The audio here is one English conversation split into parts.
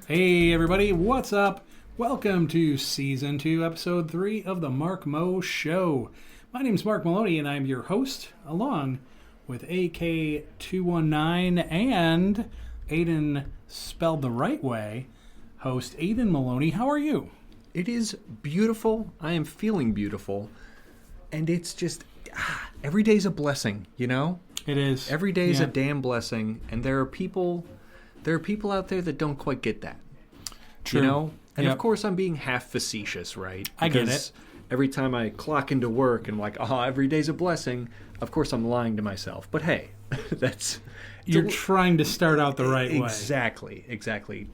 Hey everybody, what's up? Welcome to Season 2, Episode 3 of the Mark Mo Show. My name's Mark Maloney and I'm your host, along with AK219 and Aiden spelled the right way, host Aiden Maloney. How are you? It is beautiful. I am feeling beautiful. And it's just, every day's a blessing, you know? It is. Every day is a damn blessing. And there are people out there that don't quite get that. True. You know? And Yep. Of course I'm being half facetious, right? I get Because it. every time I clock into work and I'm like, every day's a blessing, of course I'm lying to myself. But hey, You're trying to start out the right way. Exactly.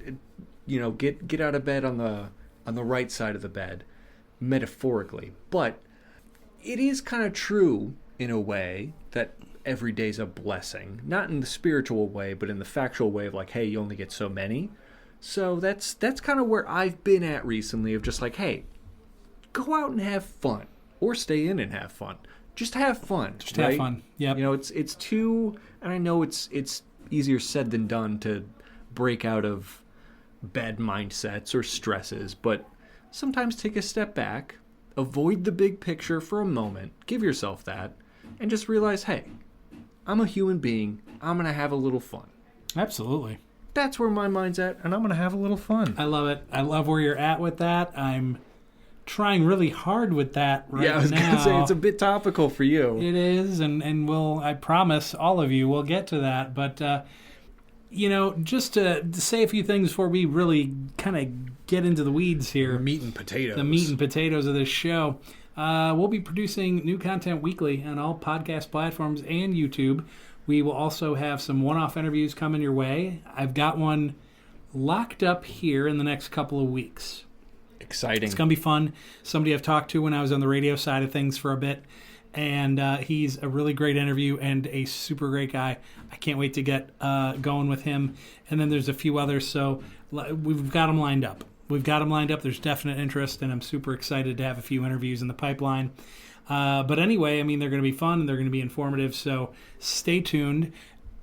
You know, get out of bed on the right side of the bed, metaphorically. But it is kind of true in a way that every day's a blessing. Not in the spiritual way, but in the factual way of like, hey, you only get so many. So that's kind of where I've been at recently of just like, hey, go out and have fun. Or stay in and have fun. Just have fun. Just have fun. Yep. You know, it's too, and I know it's easier said than done to break out of bad mindsets or stresses, but sometimes take a step back, avoid the big picture for a moment, give yourself that, and just realize, hey, I'm a human being. I'm going to have a little fun. Absolutely. That's where my mind's at, and I'm going to have a little fun. I love it. I love where you're at with that. I'm trying really hard with that right now. Yeah, I was going to say, it's a bit topical for you. It is, and we'll, I promise all of you, we'll get to that. But, you know, just to say a few things before we really kind of get into the weeds here. Meat and potatoes. The meat and potatoes of this show. We'll be producing new content weekly on all podcast platforms and YouTube. We will also have some one-off interviews coming your way. I've got one locked up here in the next couple of weeks. Exciting. It's going to be fun. Somebody I've talked to when I was on the radio side of things for a bit. And he's a really great interview and a super great guy. I can't wait to get going with him. And then there's a few others. So we've got them lined up. There's definite interest, and I'm super excited to have a few interviews in the pipeline. But anyway, I mean, they're going to be fun and they're going to be informative. So stay tuned.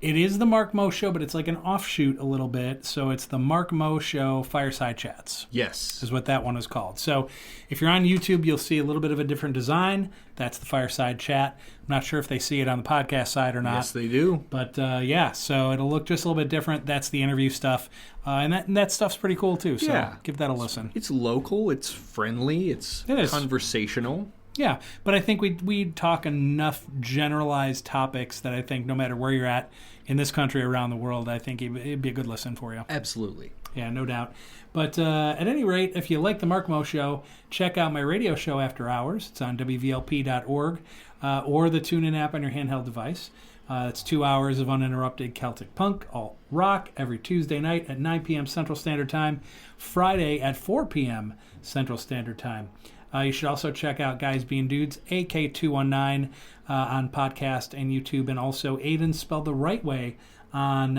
It is the Mark Mo Show, but it's like an offshoot a little bit. So it's the Mark Mo Show Fireside Chats. Yes. Is what that one is called. So if you're on YouTube, you'll see a little bit of a different design. That's the Fireside Chat. I'm not sure if they see it on the podcast side or not. Yes, they do. But yeah, so it'll look just a little bit different. That's the interview stuff. And that stuff's pretty cool too. So Yeah. give that a listen. It's local. It's friendly. It is. Conversational. Yeah, but I think we talk enough generalized topics that I think no matter where you're at in this country, around the world, I think it'd be a good listen for you. Absolutely. Yeah, no doubt. But at any rate, if you like the Mark Mo Show, check out my radio show After Hours. It's on WVLP.org or the TuneIn app on your handheld device. It's 2 hours of uninterrupted Celtic punk, alt rock, every Tuesday night at 9 p.m. Central Standard Time, Friday at 4 p.m. Central Standard Time. You should also check out Guys Being Dudes, AK219, on podcast and YouTube, and also Aiden spelled the right way on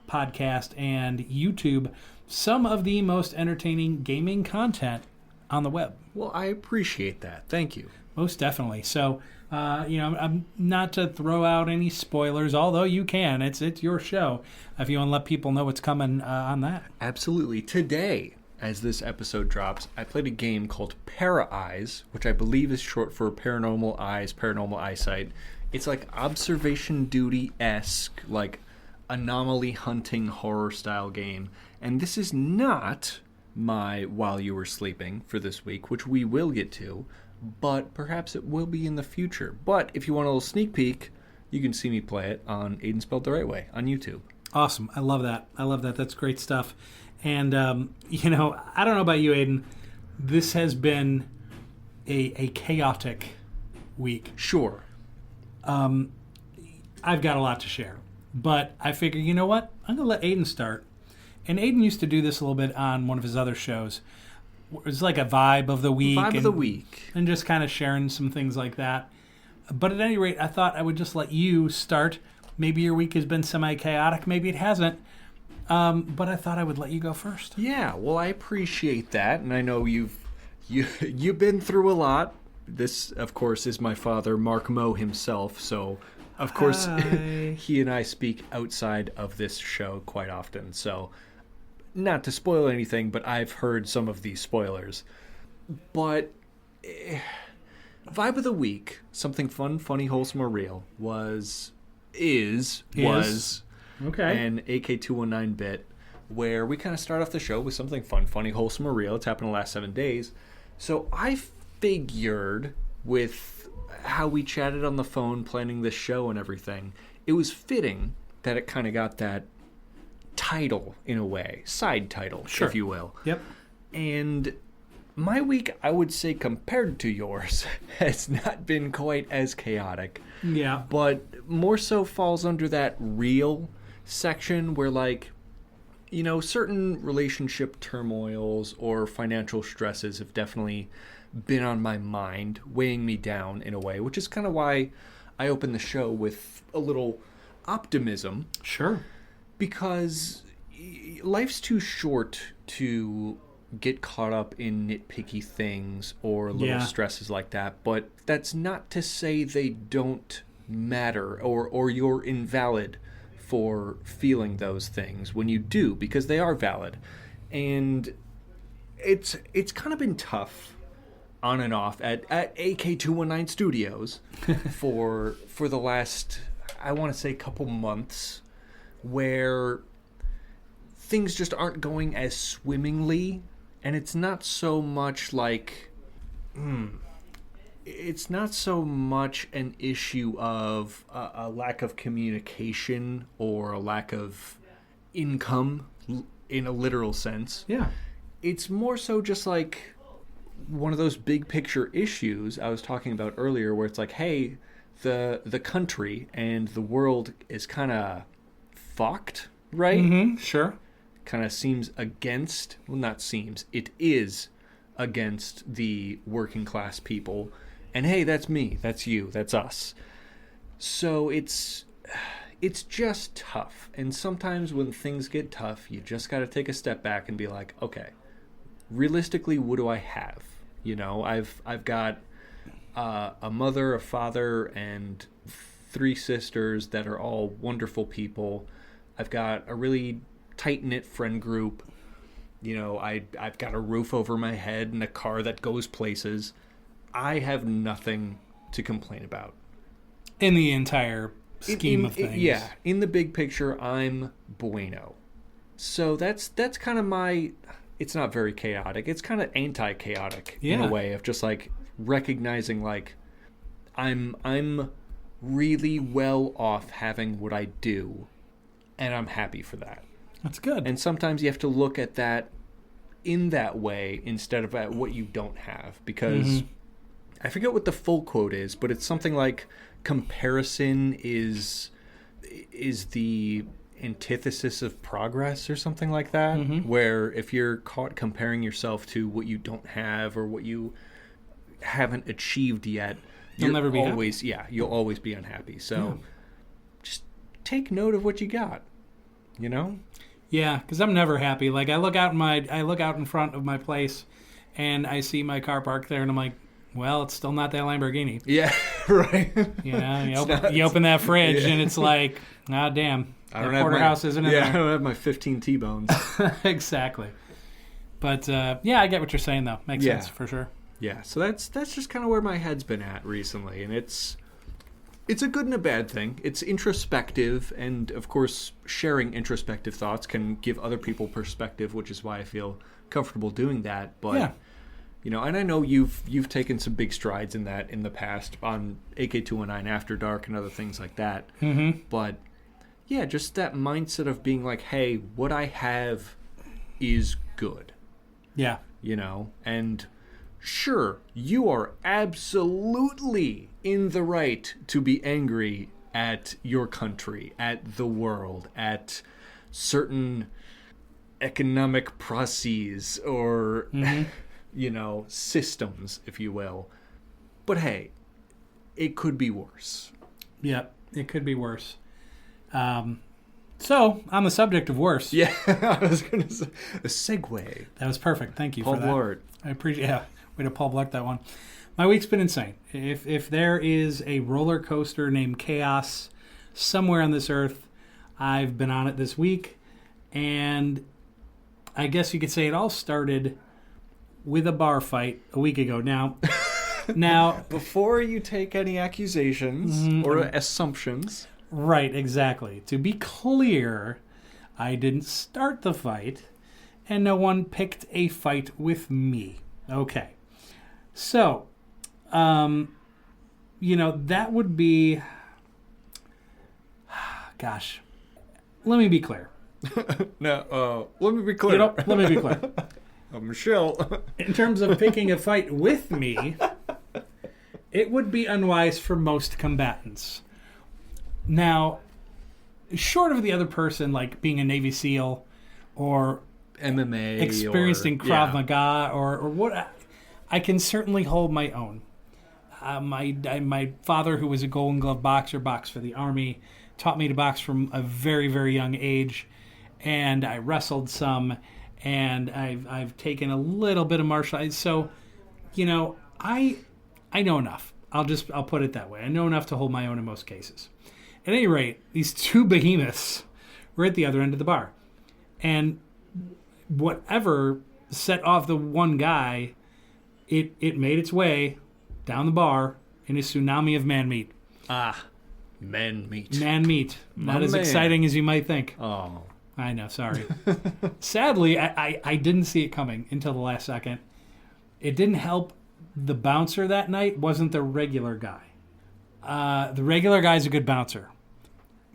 podcast and YouTube. Some of the most entertaining gaming content on the web. Well, I appreciate that. Thank you. Most definitely. So, you know, I'm not to throw out any spoilers, although you can. It's your show. If you want to let people know what's coming on that. Absolutely. Today, as this episode drops, I played a game called Para-Eyes, which I believe is short for Paranormal Eyes, Paranormal Eyesight. It's like observation duty-esque, like anomaly hunting horror style game. And this is not my While You Were Sleeping for this week, which we will get to, but perhaps it will be in the future. But if you want a little sneak peek, you can see me play it on Aiden Spelled the Right Way on YouTube. Awesome. I love that. That's great stuff. And, you know, I don't know about you, Aiden. This has been a chaotic week. Sure. I've got a lot to share. But I figure, you know what? I'm going to let Aiden start. And Aiden used to do this a little bit on one of his other shows. It was like a vibe of the week. And just kind of sharing some things like that. But at any rate, I thought I would just let you start. Maybe your week has been semi-chaotic. Maybe it hasn't. But I thought I would let you go first. Yeah, well, I appreciate that, and I know you've been through a lot. This, of course, is my father, Mark Mo himself, so of course he and I speak outside of this show quite often. So not to spoil anything, but I've heard some of these spoilers. But vibe of the week, something fun, funny, wholesome, or real, was okay. an AK219 bit where we kind of start off the show with something fun, funny, wholesome, or real. It's happened in the last 7 days. So I figured with how we chatted on the phone planning this show and everything, it was fitting that it kind of got that title in a way, side title, sure, if you will. Yep. And my week, I would say, compared to yours, has not been quite as chaotic. Yeah. But more so falls under that real section where, like, you know, certain relationship turmoils or financial stresses have definitely been on my mind, weighing me down in a way, which is kind of why I opened the show with a little optimism. Sure. Because life's too short to get caught up in nitpicky things or little stresses like that. But that's not to say they don't matter or you're invalid for feeling those things when you do, because they are valid. And it's kind of been tough on and off at AK219 Studios for the last, I want to say, couple months, where things just aren't going as swimmingly. And it's not so much like it's not so much an issue of a lack of communication or a lack of income in a literal sense. Yeah. It's more so just like one of those big picture issues I was talking about earlier, where it's like, hey, the country and the world is kind of fucked, right? Mm-hmm. Sure. Kind of seems against, well, not seems, it is against the working class people. And hey, that's me, that's you, that's us. So it's just tough. And sometimes when things get tough, you just got to take a step back and be like, okay, realistically, what do I have? You know, I've got a mother, a father, and 3 sisters that are all wonderful people. I've got a really tight-knit friend group. You know, I've got a roof over my head and a car that goes places. I have nothing to complain about. In the entire scheme of things. Yeah, in the big picture, I'm bueno. So that's kind of my... It's not very chaotic. It's kind of anti-chaotic in a way of just like recognizing like I'm really well off having what I do, and I'm happy for that. That's good. And sometimes you have to look at that in that way instead of at what you don't have, because I forget what the full quote is, but it's something like comparison is the antithesis of progress or something like that, where if you're caught comparing yourself to what you don't have or what you haven't achieved yet, you'll never be always happy. You'll always be unhappy. So just take note of what you got, you know? Yeah, because I'm never happy. Like I look out in front of my place and I see my car parked there and I'm like, well, it's still not that Lamborghini. Yeah, right. You know, you open that fridge and it's like, ah, damn. I don't that have porterhouse isn't in there. I don't have my 15 T-bones. Exactly. But yeah, I get what you're saying though. Makes sense for sure. Yeah, so that's just kind of where my head's been at recently, and it's a good and a bad thing. It's introspective, and of course, sharing introspective thoughts can give other people perspective, which is why I feel comfortable doing that. But you know, and I know you've taken some big strides in that in the past on AK219 After Dark and other things like that. Mm-hmm. But yeah, just that mindset of being like, hey, what I have is good. Yeah. You know, and sure, you are absolutely in the right to be angry at your country, at the world, at certain economic processes or, you know, systems, if you will. But hey, it could be worse. Yeah, it could be worse. So, on the subject of worse. Yeah, I was going to say, a segue. That was perfect. Thank you Paul for that. Blart. I appreciate way to Paul Blart that one. My week's been insane. If there is a roller coaster named Chaos somewhere on this earth, I've been on it this week. And I guess you could say it all started with a bar fight a week ago. Now, before you take any accusations or assumptions. Right, exactly. To be clear, I didn't start the fight, and no one picked a fight with me. Okay. So, that would be... Gosh. Let me be clear. No, let me be clear. Let me be clear. Michelle. In terms of picking a fight with me, it would be unwise for most combatants. Now, short of the other person, like being a Navy SEAL or MMA, experienced in Krav Maga or what, I can certainly hold my own. My father, who was a Golden Glove boxer, boxed for the Army, taught me to box from a very, very young age, and I wrestled some, and I've taken a little bit of martial arts. So, I know enough. I'll put it that way. I know enough to hold my own in most cases. At any rate, these two behemoths were at the other end of the bar, and whatever set off the one guy, it made its way down the bar in a tsunami of man meat. Man meat. Man meat. Not as exciting as you might think. Oh. I know, sorry. Sadly, I didn't see it coming until the last second. It didn't help the bouncer that night wasn't the regular guy. The regular guy's a good bouncer.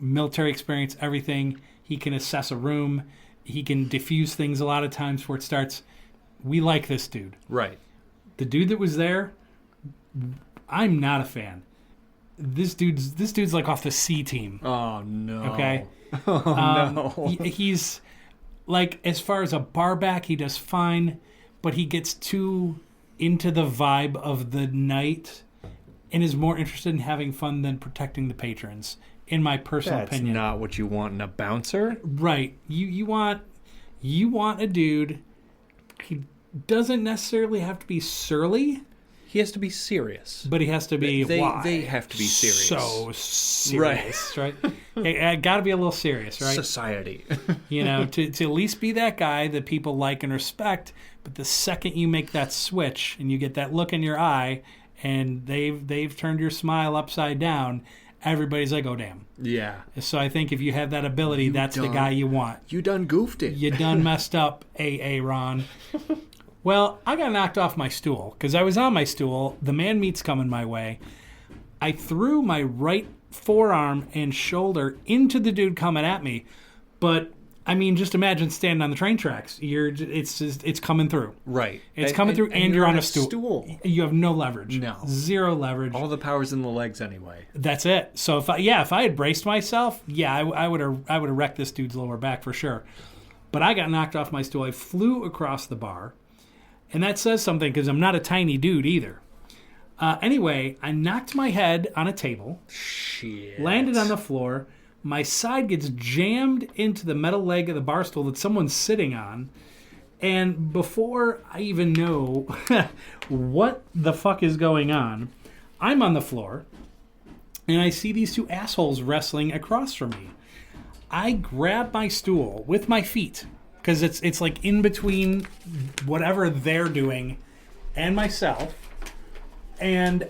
Military experience, everything. He can assess a room. He can diffuse things a lot of times before it starts. We like this dude. Right. The dude that was there, I'm not a fan. This dude's like off the C team. Oh, no. Okay? No. He's, like, as far as a bar back, he does fine, but he gets too into the vibe of the night and is more interested in having fun than protecting the patrons, in my personal opinion. That's not what you want in a bouncer. Right. You want a dude. He doesn't necessarily have to be surly. He has to be serious. But he has to be They have to be serious. So serious, right? Got to be a little serious, right? Society. To at least be that guy that people like and respect. But the second you make that switch and you get that look in your eye and they've turned your smile upside down, everybody's like, oh, damn. Yeah. So I think if you have that ability, that's the guy you want. You done goofed it. You done messed up, A.A. Ron. Well, I got knocked off my stool because I was on my stool. The man meat's coming my way. I threw my right forearm and shoulder into the dude coming at me. But, I mean, just imagine standing on the train tracks. It's coming through. Right. It's coming through and you're on a stool. You have no leverage. No. Zero leverage. All the power's in the legs anyway. That's it. So if I had braced myself, I would have wrecked this dude's lower back for sure. But I got knocked off my stool. I flew across the bar. And that says something because I'm not a tiny dude either. Anyway, I knocked my head on a table. Shit. Landed on the floor. My side gets jammed into the metal leg of the bar stool that someone's sitting on. And before I even know what the fuck is going on, I'm on the floor. And I see these two assholes wrestling across from me. I grab my stool with my feet. Because it's like in between whatever they're doing and myself, and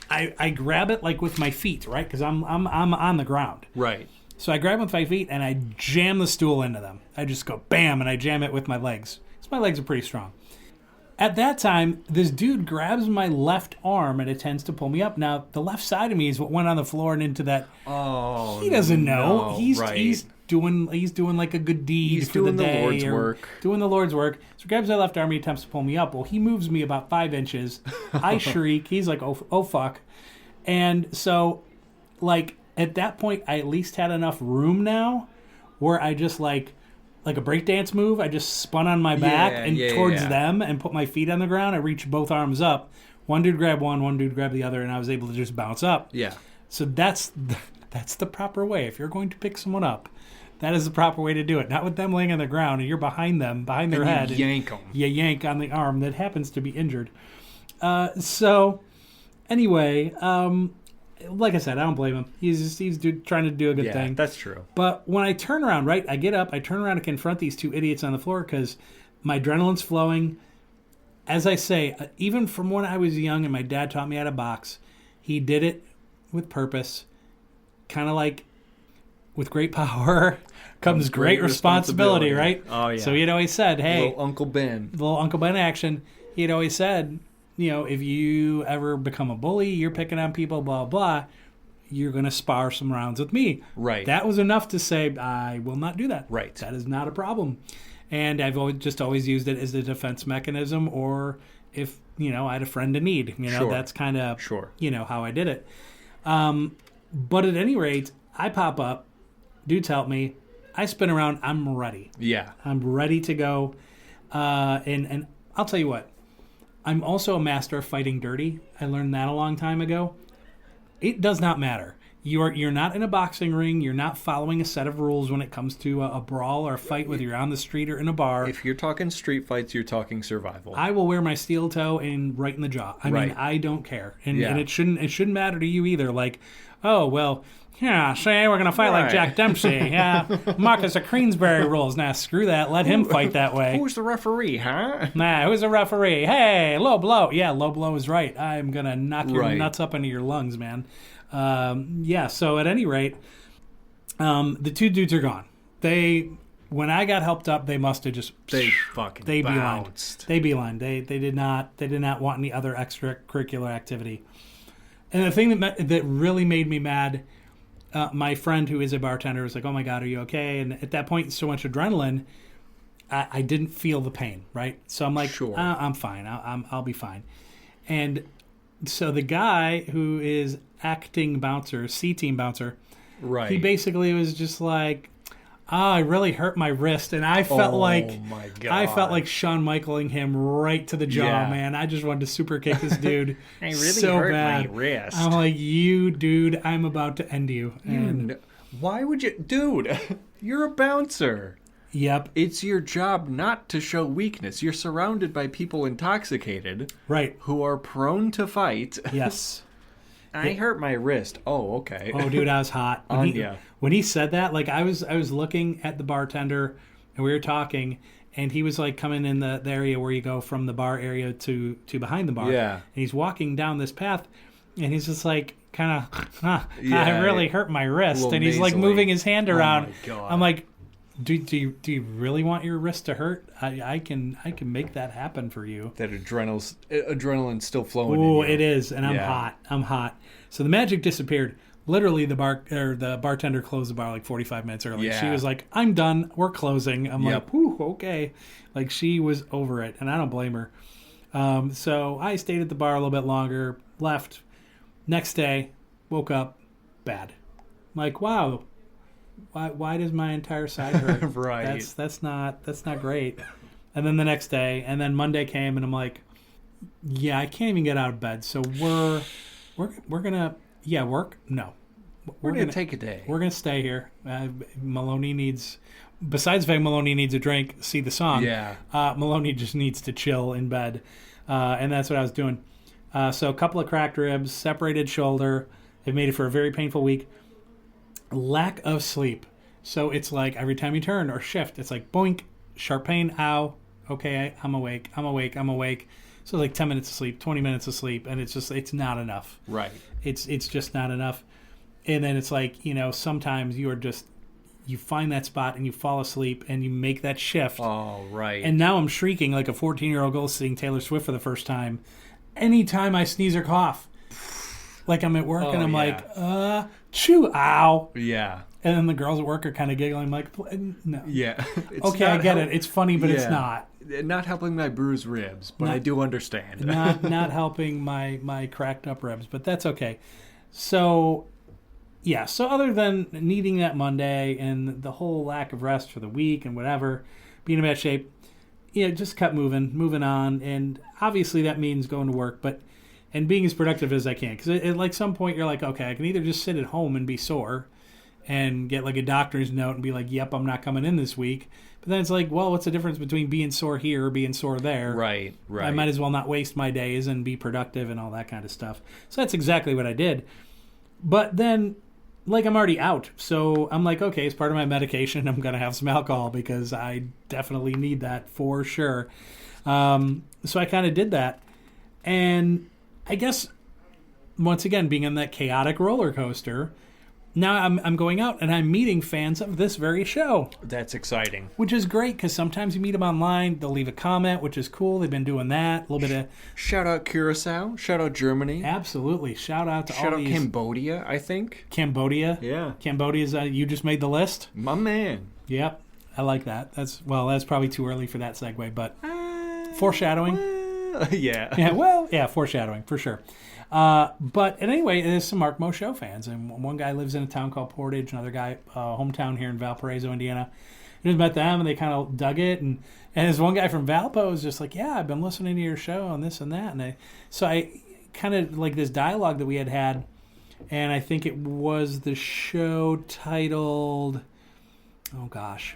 I grab it like with my feet, right? Because I'm on the ground, right? So I grab it with my feet and I jam the stool into them. I just go bam, and I jam it with my legs. So my legs are pretty strong. At that time, this dude grabs my left arm and attempts to pull me up. Now the left side of me is what went on the floor and into that. Oh, he doesn't know. No, He's doing like a good deed He's for the day. He's doing the Lord's work. Doing the Lord's work. So he grabs my left arm, he attempts to pull me up. Well, he moves me about 5 inches. I shriek. He's like, oh fuck. And so, like, at that point, I at least had enough room now where I just like a breakdance move. I just spun on my back towards them and put my feet on the ground. I reached both arms up. One dude grabbed one dude grabbed the other, and I was able to just bounce up. Yeah. So that's the proper way. If you're going to pick someone up, that is the proper way to do it. Not with them laying on the ground and you're behind them, behind their head. You yank them. You yank on the arm that happens to be injured. So, anyway, like I said, I don't blame him. He's trying to do a good thing. That's true. But when I turn around, right, I get up, I turn around and confront these two idiots on the floor because my adrenaline's flowing. As I say, even from when I was young and my dad taught me how to box, he did it with purpose. Kind of like with great power comes great responsibility, right? Oh, yeah. So he'd always said, hey. Little Uncle Ben action. He'd always said, if you ever become a bully, you're picking on people, blah, blah, you're going to spar some rounds with me. Right. That was enough to say, I will not do that. Right. That is not a problem. And I've always used it as a defense mechanism, or if, I had a friend in need. Sure. That's kind of, sure. How I did it. But at any rate, I pop up, dudes help me, I spin around, I'm ready. Yeah. I'm ready to go. And I'll tell you what, I'm also a master of fighting dirty. I learned that a long time ago. It does not matter. You're not in a boxing ring. You're not following a set of rules when it comes to a brawl or a fight, whether you're on the street or in a bar. If you're talking street fights, you're talking survival. I will wear my steel toe and right in the jaw. I mean, I don't care, and it shouldn't matter to you either. Like, oh well, yeah, say we're gonna fight like Jack Dempsey. Yeah, Marcus of Queensberry rules. Nah, screw that. Let him fight that way. Who's the referee, huh? Nah, who's the referee? Hey, low blow. Yeah, low blow is right. I'm gonna knock your nuts up into your lungs, man. So at any rate, the two dudes are gone. When I got helped up, they must have just they bounced. They beelined. They did not want any other extracurricular activity. And the thing that really made me mad, my friend who is a bartender was like, "Oh my God, are you okay?" And at that point, so much adrenaline, I didn't feel the pain. Right, so I'm like, sure. I'm fine. I'll be fine. And so the guy who is acting bouncer, C-team bouncer, right? He basically was just like, I really hurt my wrist, and I felt my God. I felt like Shawn Michaeling him right to the jaw, man. I just wanted to super kick this dude. I really so hurt bad. my wrist. I'm like, you dude, I'm about to end you. And why would you, dude? You're a bouncer. Yep. It's your job not to show weakness. You're surrounded by people intoxicated, right, who are prone to fight. Yes. I hurt my wrist. Oh, okay. Oh, dude, I was hot. When he said that, like I was looking at the bartender, and we were talking, and he was like coming in the area where you go from the bar area to behind the bar. Yeah. And he's walking down this path, and he's just like kind of, I really hurt my wrist, and he's like moving his hand around. Oh my God. I'm like, do you really want your wrist to hurt? I can make that happen for you. That adrenaline's still flowing. Oh, it is, and I'm hot. So the magic disappeared. Literally, the bartender closed the bar like 45 minutes early. Yeah. She was like, "I'm done. We're closing." I'm like, "Whew, okay." Like she was over it, and I don't blame her. So I stayed at the bar a little bit longer. Left. Next day, woke up bad. I'm like, wow. Why does my entire side hurt? Right. That's not great. And then the next day, and then Monday came, and I'm like, yeah, I can't even get out of bed. So we're gonna work. No, we're gonna take a day. We're gonna stay here. Maloney needs, besides the fact Maloney needs a drink, see the song. Yeah. Maloney just needs to chill in bed, and that's what I was doing. So a couple of cracked ribs, separated shoulder. It made it for a very painful week. Lack of sleep. So it's like every time you turn or shift, it's like boink, sharp pain, ow. Okay, I'm awake. So like 10 minutes of sleep, 20 minutes of sleep, and it's not enough. Right. It's just not enough. And then it's like, sometimes you find that spot and you fall asleep and you make that shift. Oh, right. And now I'm shrieking like a 14-year-old girl seeing Taylor Swift for the first time. Anytime I sneeze or cough. Like I'm at work and I'm like, chew, ow. Yeah. And then the girls at work are kind of giggling. I'm like, no. Yeah. Okay, I get it. It's funny, but it's not. Not helping my bruised ribs, but I do understand. not helping my cracked up ribs, but that's okay. So, yeah. So other than needing that Monday and the whole lack of rest for the week and whatever, being in bad shape, just kept moving on. And obviously that means going to work, and being as productive as I can. Because at like some point you're like, okay, I can either just sit at home and be sore and get like a doctor's note and be like, yep, I'm not coming in this week. But then it's like, well, what's the difference between being sore here or being sore there? Right. I might as well not waste my days and be productive and all that kind of stuff. So that's exactly what I did. But then, like, I'm already out. So I'm like, okay, as part of my medication, I'm going to have some alcohol because I definitely need that for sure. So I kind of did that. And I guess, once again, being on that chaotic roller coaster, now I'm going out and I'm meeting fans of this very show. That's exciting. Which is great because sometimes you meet them online. They'll leave a comment, which is cool. They've been doing that. A little bit of... Shout out Curacao. Shout out Germany. Absolutely. Shout out to Shout all out these... Cambodia, I think. Cambodia? Yeah. Cambodia's... you just made the list? My man. Yep. I like that. That's probably too early for that segue, but... foreshadowing? Yeah. Yeah, well, yeah, foreshadowing, for sure. But anyway, there's some Mark Mo Show fans, and one guy lives in a town called Portage, another guy, hometown here in Valparaiso, Indiana. I just met them, and they kind of dug it, and there's one guy from Valpo was just like, yeah, I've been listening to your show and this and that, and I kind of like this dialogue that we had, and I think it was the show titled, oh gosh,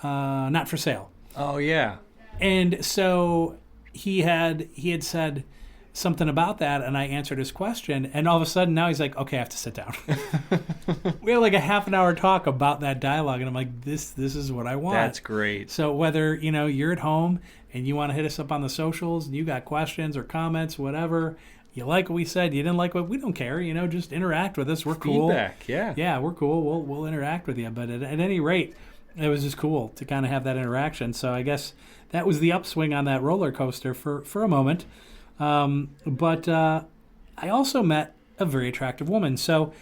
Not for Sale. Oh yeah. And so he had said something about that, and I answered his question, and all of a sudden now he's like, okay, I have to sit down. We had like a half an hour talk about that dialogue, and I'm like, this is what I want. That's great. So whether, you're at home and you want to hit us up on the socials and you got questions or comments, whatever, you like what we said, you didn't like what, we don't care, just interact with us. We're cool. Feedback, yeah. Yeah, we're cool. We'll interact with you. But at any rate, it was just cool to kind of have that interaction. So I guess that was the upswing on that roller coaster for a moment. But I also met a very attractive woman. So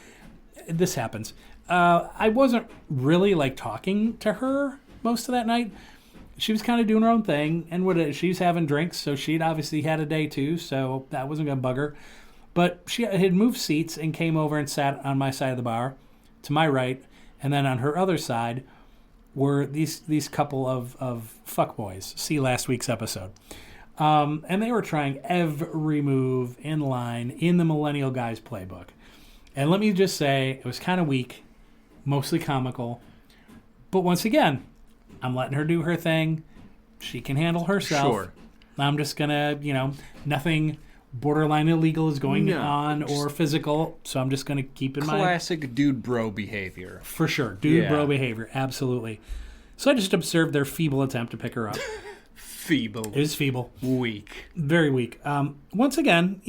this happens. I wasn't really like talking to her most of that night. She was kind of doing her own thing, and she's having drinks, so she'd obviously had a day too, so that wasn't going to bug her. But she had moved seats and came over and sat on my side of the bar, to my right, and then on her other side were these couple of fuckboys. See last week's episode. And they were trying every move in line in the Millennial Guys playbook. And let me just say, it was kind of weak, mostly comical. But once again, I'm letting her do her thing. She can handle herself. Sure. I'm just going to, nothing borderline illegal is going on or physical. So I'm just going to keep in mind. Classic dude bro behavior. For sure. Dude bro behavior. Absolutely. So I just observed their feeble attempt to pick her up. Feeble. It was feeble. Weak. Very weak. Once again,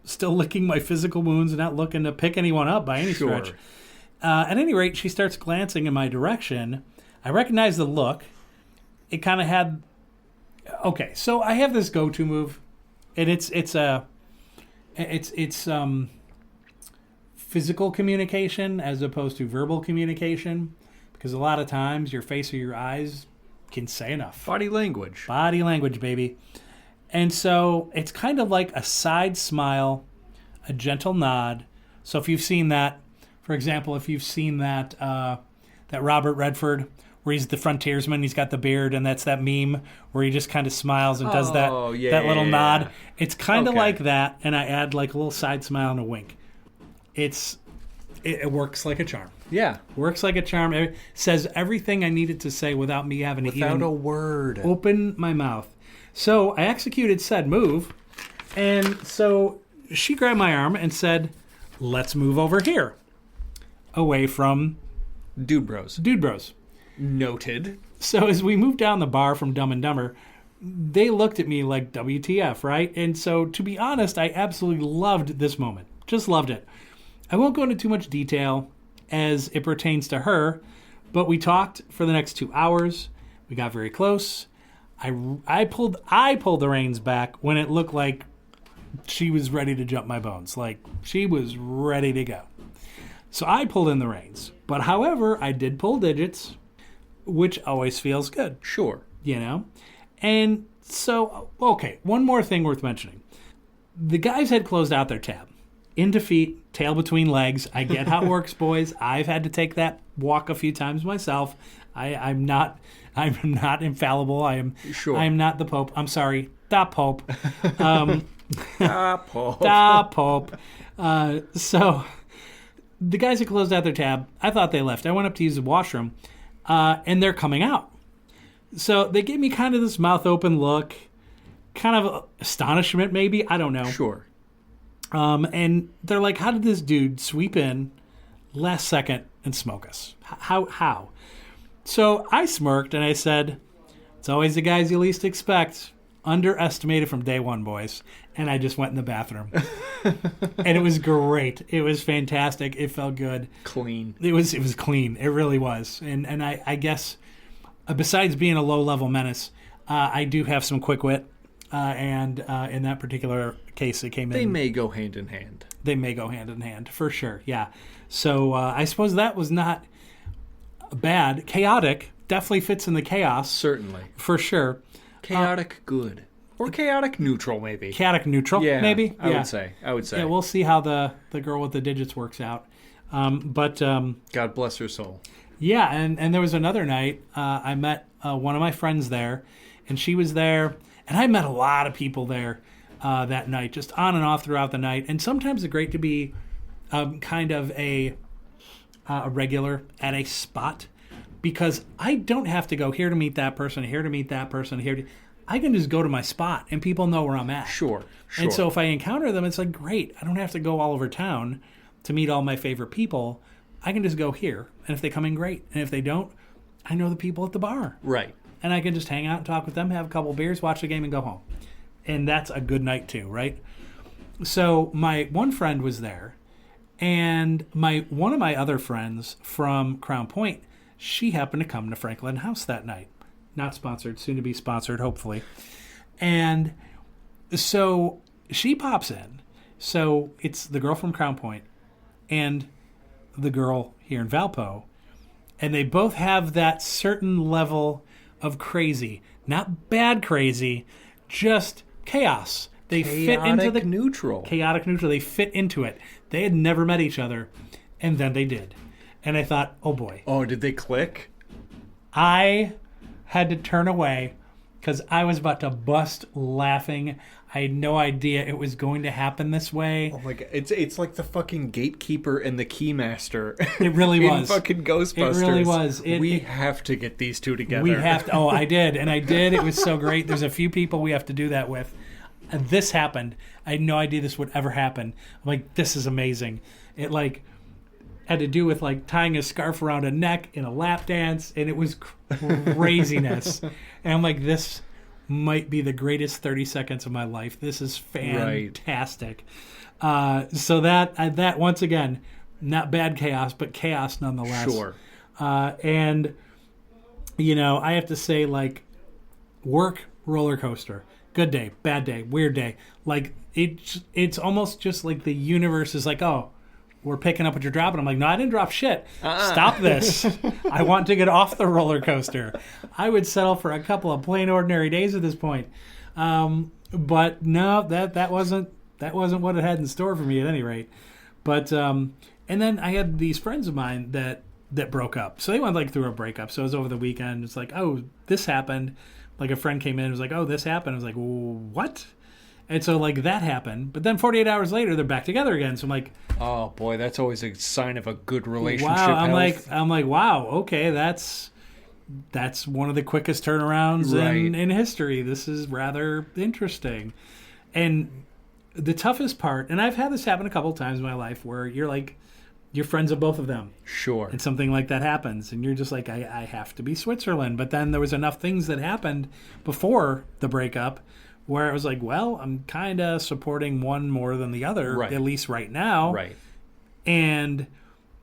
still licking my physical wounds and not looking to pick anyone up by any stretch. At any rate, she starts glancing in my direction. I recognize the look. It kind of had... Okay, so I have this go-to move, and it's physical communication as opposed to verbal communication, because a lot of times your face or your eyes can say enough. Body language. Body language, baby. And so it's kind of like a side smile, a gentle nod. So if you've seen that, for example, that Robert Redford, where he's the frontiersman, he's got the beard, and that's that meme where he just kind of smiles and does that little nod. It's kind of like that, and I add like a little side smile and a wink. It works like a charm. Yeah. Works like a charm. It says everything I needed to say without me having to even a word. Open my mouth. So I executed said move, and so she grabbed my arm and said, let's move over here. Away from... Dude bros. Noted. So as we moved down the bar from Dumb and Dumber, they looked at me like WTF, right? And so, to be honest, I absolutely loved this moment. Just loved it. I won't go into too much detail as it pertains to her, but we talked for the next 2 hours. We got very close. I pulled the reins back when it looked like she was ready to jump my bones. Like, she was ready to go. So I pulled in the reins. But however, I did pull digits, which always feels good. Sure. And so, okay, one more thing worth mentioning. The guys had closed out their tab. In defeat, tail between legs. I get how it works, boys. I've had to take that walk a few times myself. I'm not infallible. I am not the Pope. I'm sorry, the Pope. Da Pope. Da Pope. So the guys had closed out their tab. I thought they left. I went up to use the washroom, and they're coming out. So they gave me kind of this mouth open look, kind of astonishment maybe. I don't know. Sure. And they're like, how did this dude sweep in last second and smoke us? How? So I smirked and I said, it's always the guys you least expect. Underestimated from day one, boys. And I just went in the bathroom. And it was great. It was fantastic. It felt good. Clean. It was clean. It really was. And I guess besides being a low-level menace, I do have some quick wit. And in that particular case, it came in. They may go hand in hand. They may go hand in hand, for sure. Yeah. So I suppose that was not bad. Chaotic definitely fits in the chaos. Certainly. For sure. Chaotic good. Or chaotic neutral, maybe. Chaotic neutral, yeah, maybe? I would say. Yeah, we'll see how the girl with the digits works out. God bless her soul. Yeah, and there was another night I met one of my friends there, and she was there, and I met a lot of people there that night, just on and off throughout the night. And sometimes it's great to be kind of a regular at a spot, because I don't have to go here to meet that person, here to meet that person, I can just go to my spot and people know where I'm at. Sure. And so if I encounter them, it's like, great. I don't have to go all over town to meet all my favorite people. I can just go here. And if they come in, great. And if they don't, I know the people at the bar. Right. And I can just hang out and talk with them, have a couple beers, watch the game, and go home. And that's a good night too, right? So my one friend was there, and one of my other friends from Crown Point, she happened to come to Franklin House that night. Not sponsored, soon to be sponsored, hopefully. And so she pops in. So it's the girl from Crown Point and the girl here in Valpo. And they both have that certain level of crazy. Not bad crazy, just chaos. They fit into the neutral. Chaotic neutral. They fit into it. They had never met each other, and then they did. And I thought, oh boy. Oh, did they click? I had to turn away because I was about to bust laughing. I had no idea it was going to happen this way. Oh my god, it's like the fucking gatekeeper and the keymaster. It really in was. Fucking Ghostbusters. It really was. We have to get these two together. We have to. Oh, I did, and I did. It was so great. There's a few people we have to do that with. And this happened. I had no idea this would ever happen. I'm like, this is amazing. It had to do with tying a scarf around a neck in a lap dance, and it was craziness. And I'm like, this might be the greatest 30 seconds of my life. This is fantastic. Right. So that once again, not bad chaos, but chaos nonetheless. Sure. And I have to say, work roller coaster. Good day, bad day, weird day. It's almost just like the universe is like, oh, we're picking up what you're dropping. I'm like, no, I didn't drop shit. Stop this. I want to get off the roller coaster. I would settle for a couple of plain ordinary days at this point. But no, that wasn't what it had in store for me at any rate. But and then I had these friends of mine that broke up. So they went through a breakup. So it was over the weekend. It's like, oh, this happened. A friend came in and was like, oh, this happened. I was like, what? And so that happened. But then 48 hours later, they're back together again. So I'm like, oh boy, that's always a sign of a good relationship. Wow. Health. I'm like, wow, okay, that's one of the quickest turnarounds in history. This is rather interesting. And the toughest part, and I've had this happen a couple of times in my life where you're friends of both of them. Sure. And something like that happens. And you're just like, I have to be Switzerland. But then there was enough things that happened before the breakup where it was like, well, I'm kind of supporting one more than the other, at least right now. Right. And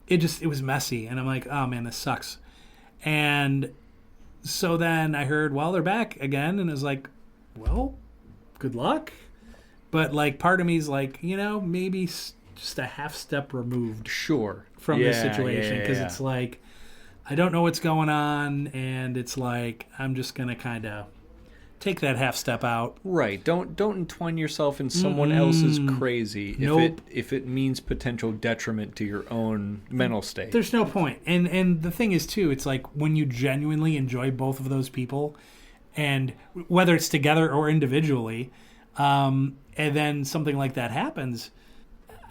it was messy. And I'm like, oh, man, this sucks. And so then I heard, well, they're back again. And it was like, well, good luck. But part of me is like, maybe just a half step removed from this situation, because it's like I don't know what's going on, and it's like I'm just gonna kind of take that half step out. Right. Don't entwine yourself in someone else's crazy if it means potential detriment to your own mental state. There's no point. And the thing is too, it's like when you genuinely enjoy both of those people, and whether it's together or individually, and then something like that happens,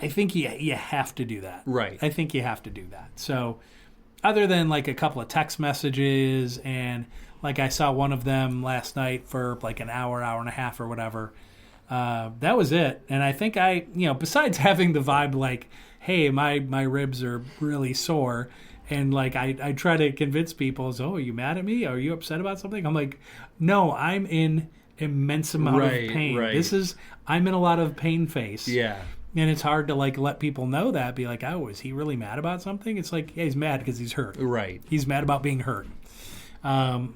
I think you have to do that. Right. I think you have to do that. So other than a couple of text messages, and I saw one of them last night for an hour and a half or whatever, that was it. And I think besides having the vibe like, hey, my ribs are really sore, and like I try to convince people, are you mad at me? Are you upset about something? I'm like, no, I'm in immense amount of pain. Right. I'm in a lot of pain phase. Yeah. And it's hard to like let people know that. Be like, oh, is he really mad about something? It's like, yeah, he's mad because he's hurt. Right. He's mad about being hurt. But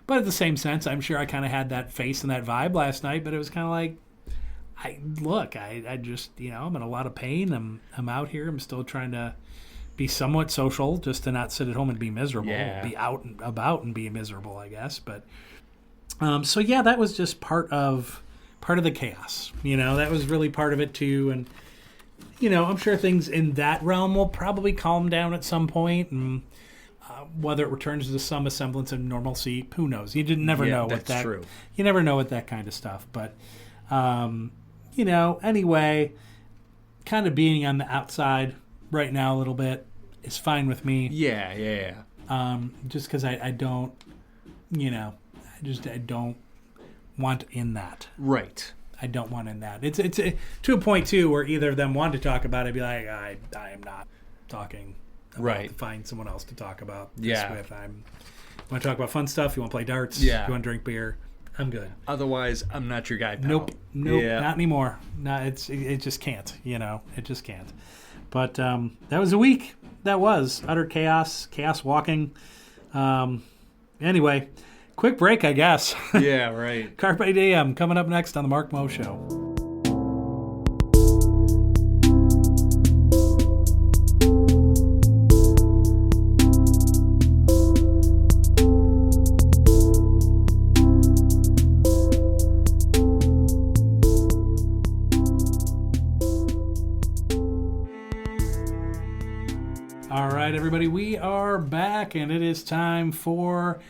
at the same sense, I'm sure I kind of had that face and that vibe last night. But it was kind of like, I just, I'm in a lot of pain. I'm out here. I'm still trying to be somewhat social, just to not sit at home and be miserable. Yeah. Be out and about and be miserable, I guess. But so yeah, that was just part of the chaos. That was really part of it too. And I'm sure things in that realm will probably calm down at some point, and whether it returns to some semblance of normalcy, who knows? You never know with that. True. You never know with that kind of stuff. But anyway, kind of being on the outside right now a little bit is fine with me. Yeah. Just because I don't, I don't want in that. Right. I don't want in that. It's to a point too where either of them want to talk about it, I'd be like, I am not talking. Right. Find someone else to talk about this with. You want to talk about fun stuff? You want to play darts? Yeah. You want to drink beer? I'm good. Otherwise, I'm not your guy, pal. Nope. Yeah. Not anymore. No, it just can't. It just can't. But that was a week. That was utter chaos walking. Anyway, quick break, I guess. Yeah, right. Carpe Diem coming up next on the Mark Moe Show. All right, everybody, we are back, and it is time for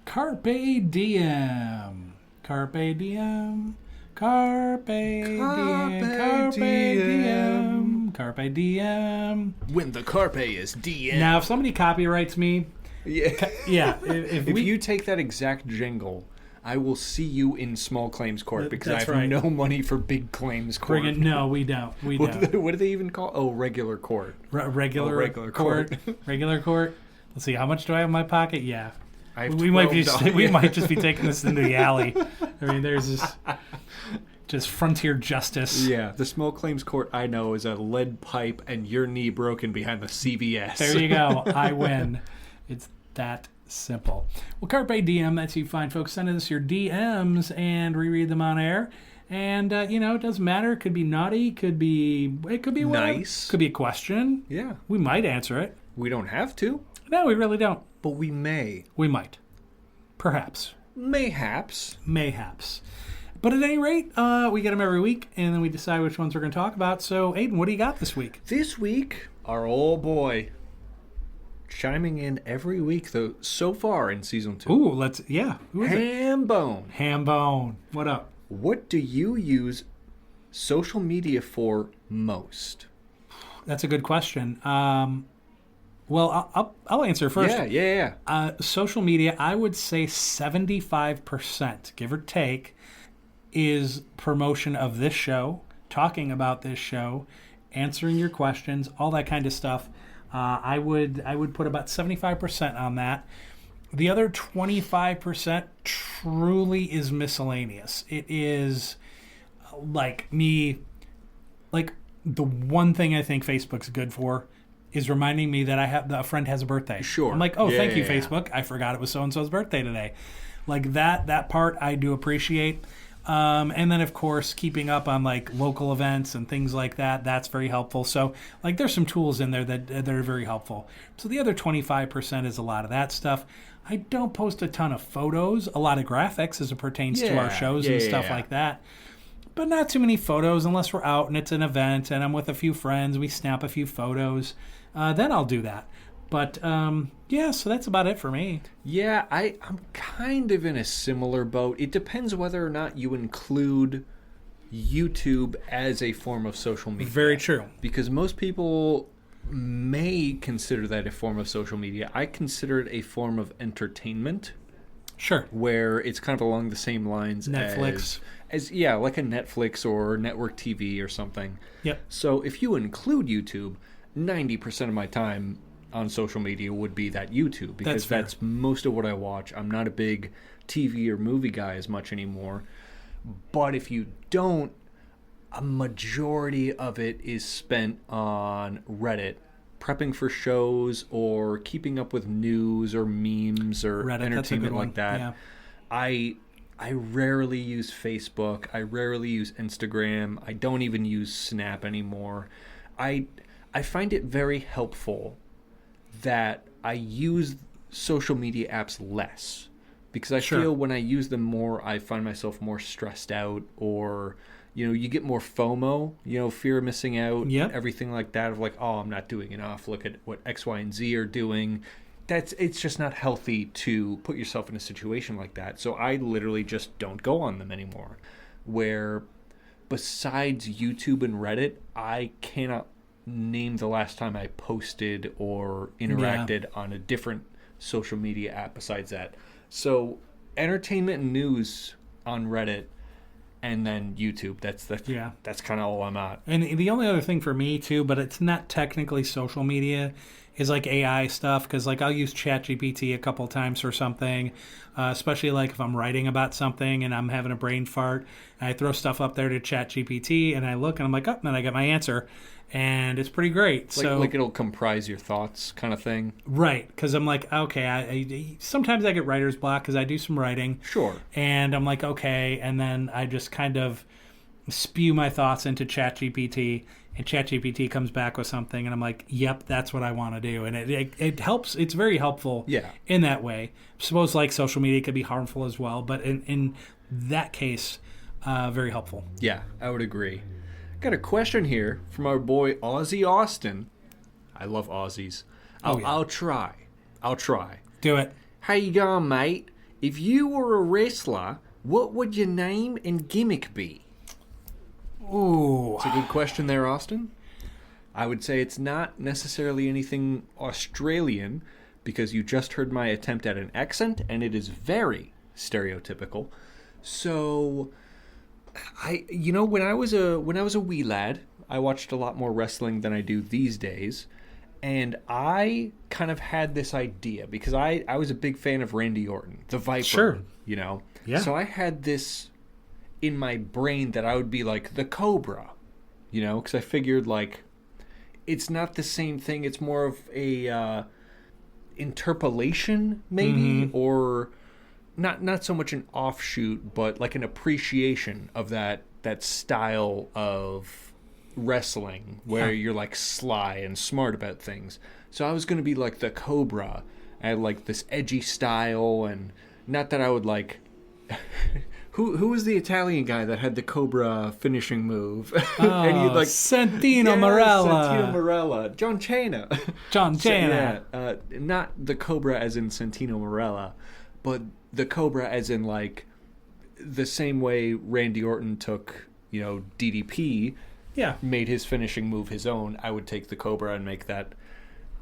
Carpe Diem. Carpe Diem. Carpe Diem. Carpe Diem. Carpe Diem. When the carpe is DM. Now, if somebody copyrights me, yeah. If you take that exact jingle, I will see you in small claims court because I have no money for big claims court. No, we don't. What do they even call? Oh, regular court. Regular court. Regular court. Let's see. How much do I have in my pocket? Yeah. We might just be taking this into the alley. I mean, there's this just frontier justice. Yeah, the small claims court I know is a lead pipe and your knee broken behind the CVS. There you go. I win. It's that simple. Well, Carpe Diem, that's you fine folks. Send us your DMs and reread them on air. And, it doesn't matter. It could be naughty. It could be whatever. Nice. Could be a question. Yeah. We might answer it. We don't have to. No, we really don't. But we may. We might. Perhaps. Mayhaps. But at any rate, we get them every week, and then we decide which ones we're going to talk about. So, Aiden, what do you got this week? This week, our old boy, chiming in every week, though, so far in Season 2. Ooh, Who is it? Hambone. What up? What do you use social media for most? That's a good question. Well, I'll answer first. Yeah. Social media, I would say 75%, give or take, is promotion of this show, talking about this show, answering your questions, all that kind of stuff. I would put about 75% on that. The other 25% truly is miscellaneous. It is like me, like the one thing I think Facebook's good for is reminding me that a friend has a birthday. Sure. I'm like, thank you, Facebook. I forgot it was so-and-so's birthday today. Like that part I do appreciate. And then, of course, keeping up on like local events and things like that, that's very helpful. So like there's some tools in there that are very helpful. So the other 25% is a lot of that stuff. I don't post a ton of photos, a lot of graphics as it pertains to our shows and stuff like that. But not too many photos unless we're out and it's an event and I'm with a few friends, we snap a few photos. Then I'll do that. But, so that's about it for me. Yeah, I'm kind of in a similar boat. It depends whether or not you include YouTube as a form of social media. Very true. Because most people may consider that a form of social media. I consider it a form of entertainment. Sure. Where it's kind of along the same lines Netflix. as like a Netflix or network TV or something. Yep. So if you include YouTube, 90% of my time on social media would be that YouTube, because that's most of what I watch. I'm not a big TV or movie guy as much anymore. But if you don't, a majority of it is spent on Reddit, prepping for shows or keeping up with news or memes or Reddit, entertainment like that. Yeah. I rarely use Facebook. I rarely use Instagram. I don't even use Snap anymore. I find it very helpful that I use social media apps less, because I feel when I use them more, I find myself more stressed out, or you get more FOMO, fear of missing out, everything like that, of like, oh, I'm not doing enough. Look at what X, Y, and Z are doing. It's just not healthy to put yourself in a situation like that. So I literally just don't go on them anymore. Where besides YouTube and Reddit, I cannot name the last time I posted or interacted on a different social media app besides that. So entertainment and news on Reddit, and then YouTube. That's kind of all I'm at. And the only other thing for me too, but it's not technically social media, is like AI stuff, because like I'll use ChatGPT a couple times for something, especially like if I'm writing about something and I'm having a brain fart, and I throw stuff up there to ChatGPT and I look and I'm like, oh, and then I get my answer. And it's pretty great. Like it'll comprise your thoughts kind of thing. Right. Because I'm like, okay, I sometimes I get writer's block because I do some writing. Sure. And I'm like, okay. And then I just kind of spew my thoughts into ChatGPT, and ChatGPT comes back with something. And I'm like, yep, that's what I want to do. And it helps. It's very helpful in that way. I suppose like social media could be harmful as well. But in that case, very helpful. Yeah, I would agree. Got a question here from our boy Ozzy Austin. I love Aussies. I'll try. Do it. How you going, mate? If you were a wrestler, what would your name and gimmick be? Ooh. It's a good question there, Austin. I would say it's not necessarily anything Australian, because you just heard my attempt at an accent, and it is very stereotypical. So when I was a wee lad, I watched a lot more wrestling than I do these days, and I kind of had this idea, because I was a big fan of Randy Orton, the Viper. Sure. Yeah. So I had this in my brain that I would be like the Cobra, because I figured like it's not the same thing. It's more of a interpolation, maybe, or not so much an offshoot, but like an appreciation of that style of wrestling where you're like sly and smart about things. So I was going to be like the Cobra. I had like this edgy style, and not that I would like who was the Italian guy that had the Cobra finishing move? And he'd like Santino Marella. John Cena. Not the Cobra as in Santino Marella, but the Cobra as in like the same way Randy Orton took, DDP, made his finishing move his own. I would take the Cobra and make that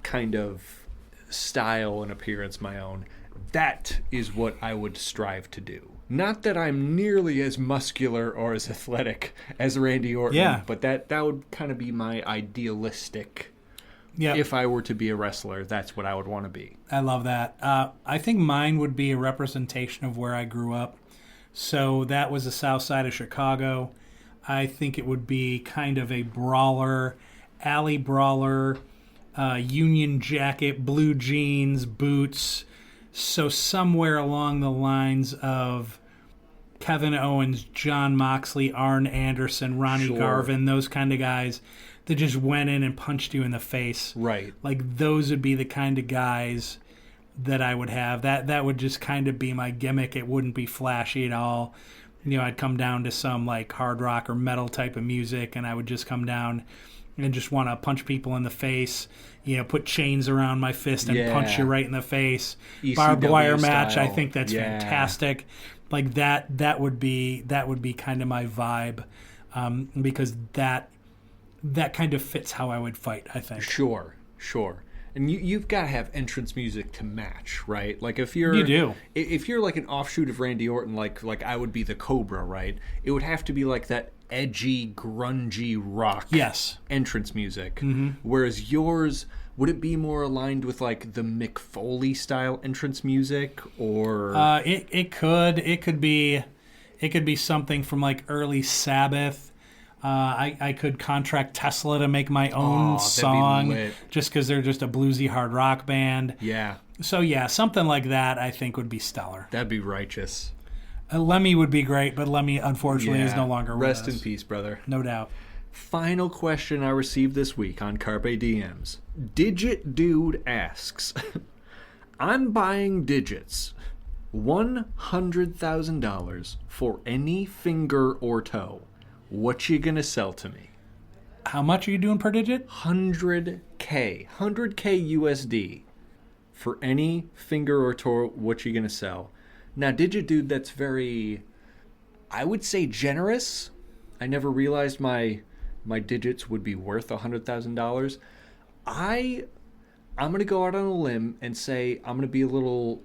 kind of style and appearance my own. That is what I would strive to do. Not that I'm nearly as muscular or as athletic as Randy Orton, but that would kind of be my idealistic. Yeah. If I were to be a wrestler, that's what I would want to be. I love that. I think mine would be a representation of where I grew up. So that was the south side of Chicago. I think it would be kind of a brawler, alley brawler, Union jacket, blue jeans, boots. So somewhere along the lines of Kevin Owens, John Moxley, Arn Anderson, Ronnie Garvin, those kind of guys that just went in and punched you in the face. Right. Like those would be the kind of guys that I would have. That would just kind of be my gimmick. It wouldn't be flashy at all. I'd come down to some like hard rock or metal type of music, and I would just come down and just want to punch people in the face, put chains around my fist and punch you right in the face. ECW barbed wire match, style. I think that's fantastic. Like that would be kind of my vibe, because that kind of fits how I would fight, I think. Sure. And you've got to have entrance music to match, right? Like if you're You do. If you're like an offshoot of Randy Orton, like I would be the Cobra, right? It would have to be like that edgy, grungy rock Yes. entrance music. Whereas yours, would it be more aligned with like the Mick Foley style entrance music, or It could be something from like early Sabbath. I could contract Tesla to make my own that'd be song lit. just because they're just a bluesy hard rock band. yeah, So yeah, something like that I think would be stellar. that'd be righteous. Lemmy would be great, but Lemmy unfortunately is no longer with us. Rest in peace, brother. No doubt. Final question I received this week on Carpe DMs. Digit Dude asks, I'm buying digits. $100,000 for any finger or toe. What you gonna sell to me? How much are you doing per digit? 100K USD for any finger or toe. What you gonna sell? Now, Digit Dude, that's very, I would say, generous. I never realized my digits would be worth $100,000. I'm gonna go out on a limb and say I'm gonna be a little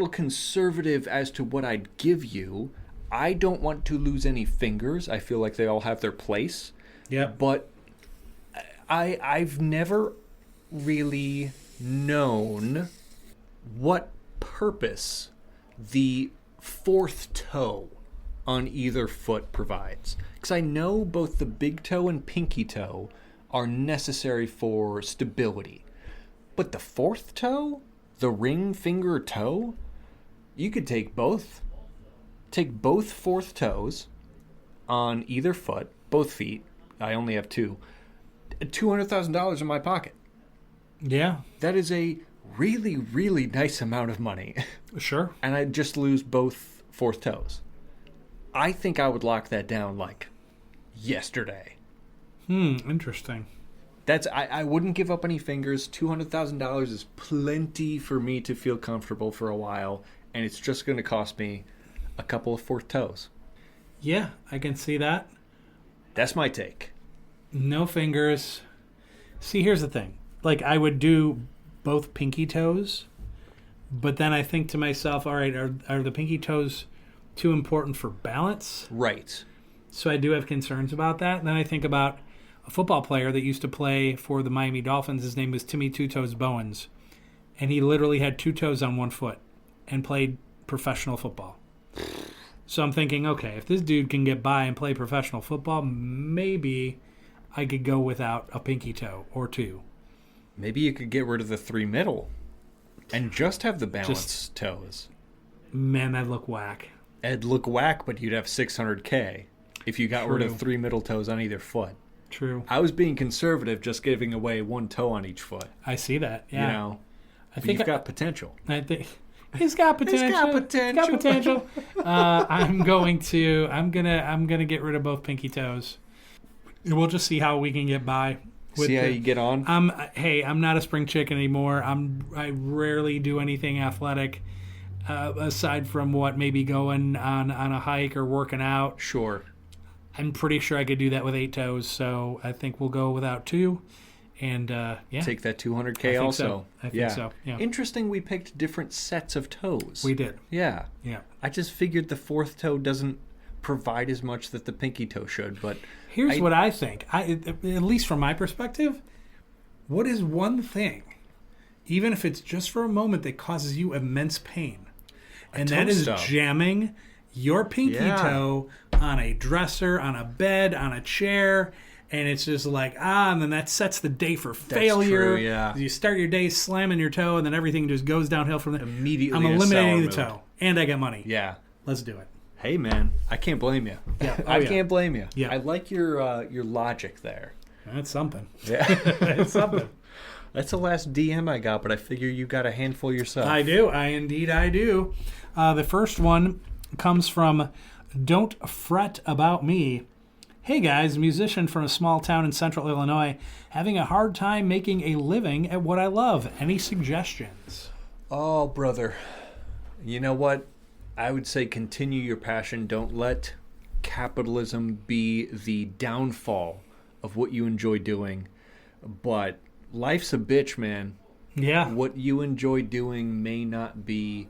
conservative as to what I'd give you. I don't want to lose any fingers. I feel like they all have their place. Yeah. But I've never really known what purpose the fourth toe on either foot provides. Because I know both the big toe and pinky toe are necessary for stability. But the fourth toe, the ring finger toe, you could take both. Take both fourth toes on either foot, both feet. I only have two. $200,000 in my pocket. Yeah. That is a really, really nice amount of money. Sure. And I'd just lose both fourth toes. I think I would lock that down like yesterday. Interesting. I wouldn't give up any fingers. $200,000 is plenty for me to feel comfortable for a while, and it's just going to cost me a couple of fourth toes. Yeah, I can see that. That's my take. No fingers. See, here's the thing. Like, I would do both pinky toes, but then I think to myself, all right, are the pinky toes too important for balance? Right. So I do have concerns about that. And then I think about a football player that used to play for the Miami Dolphins. His name was Timmy Two Toes Bowens. And he literally had two toes on one foot and played professional football. So I'm thinking, okay, if this dude can get by and play professional football, maybe I could go without a pinky toe or two. Maybe you could get rid of the three middle and just have the balanced toes. Man, that'd look whack. It'd look whack, but you'd have $600K if you got rid of three middle toes on either foot. True. I was being conservative, just giving away one toe on each foot. I see that. Yeah. You know, I think you've got potential. I think he's got potential. He's got potential. He's got potential. I'm gonna get rid of both pinky toes. We'll just see how we can get by. See how you get on. I'm not a spring chicken anymore. I rarely do anything athletic aside from what maybe going on a hike or working out. Sure. I'm pretty sure I could do that with 8 toes, so I think we'll go without 2. And yeah, take that $200K also. I think so. Yeah. Interesting. We picked different sets of toes. We did. Yeah. Yeah. I just figured the fourth toe doesn't provide as much that the pinky toe should. But here's what I think. At least from my perspective, what is one thing, even if it's just for a moment, that causes you immense pain? And that is jamming your pinky toe on a dresser, on a bed, on a chair. And it's just like, and then that sets the day for failure. True, yeah. You start your day slamming your toe, and then everything just goes downhill from there. Immediately I'm eliminating the toe, and I got money. Yeah. Let's do it. Hey, man, I can't blame you. Yeah. I can't blame you. Yeah. I like your logic there. That's something. Yeah. That's something. That's the last DM I got, but I figure you got a handful yourself. I do. I do. The first one comes from Don't Fret About Me. Hey guys, musician from a small town in central Illinois, having a hard time making a living at what I love. Any suggestions? Oh, brother. You know what? I would say continue your passion. Don't let capitalism be the downfall of what you enjoy doing. But life's a bitch, man. Yeah. What you enjoy doing may not be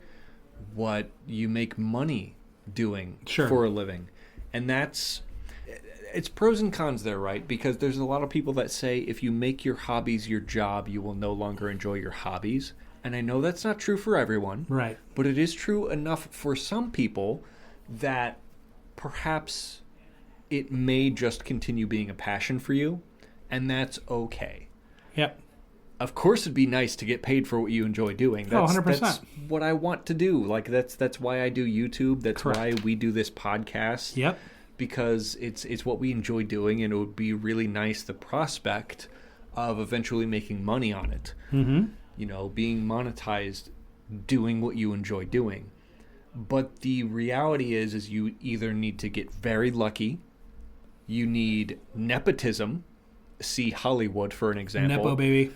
what you make money doing for a living. And it's pros and cons there, right? Because there's a lot of people that say if you make your hobbies your job, you will no longer enjoy your hobbies. And I know that's not true for everyone. Right. But it is true enough for some people that perhaps it may just continue being a passion for you, and that's okay. Yep. Of course it'd be nice to get paid for what you enjoy doing. That's, 100%. That's what I want to do. Like that's why I do YouTube. That's why we do this podcast. Yep. Because it's what we enjoy doing, and it would be really nice, the prospect of eventually making money on it. Mm-hmm. You know, being monetized, doing what you enjoy doing. But the reality is you either need to get very lucky, you need nepotism, see Hollywood for an example. Nepo baby.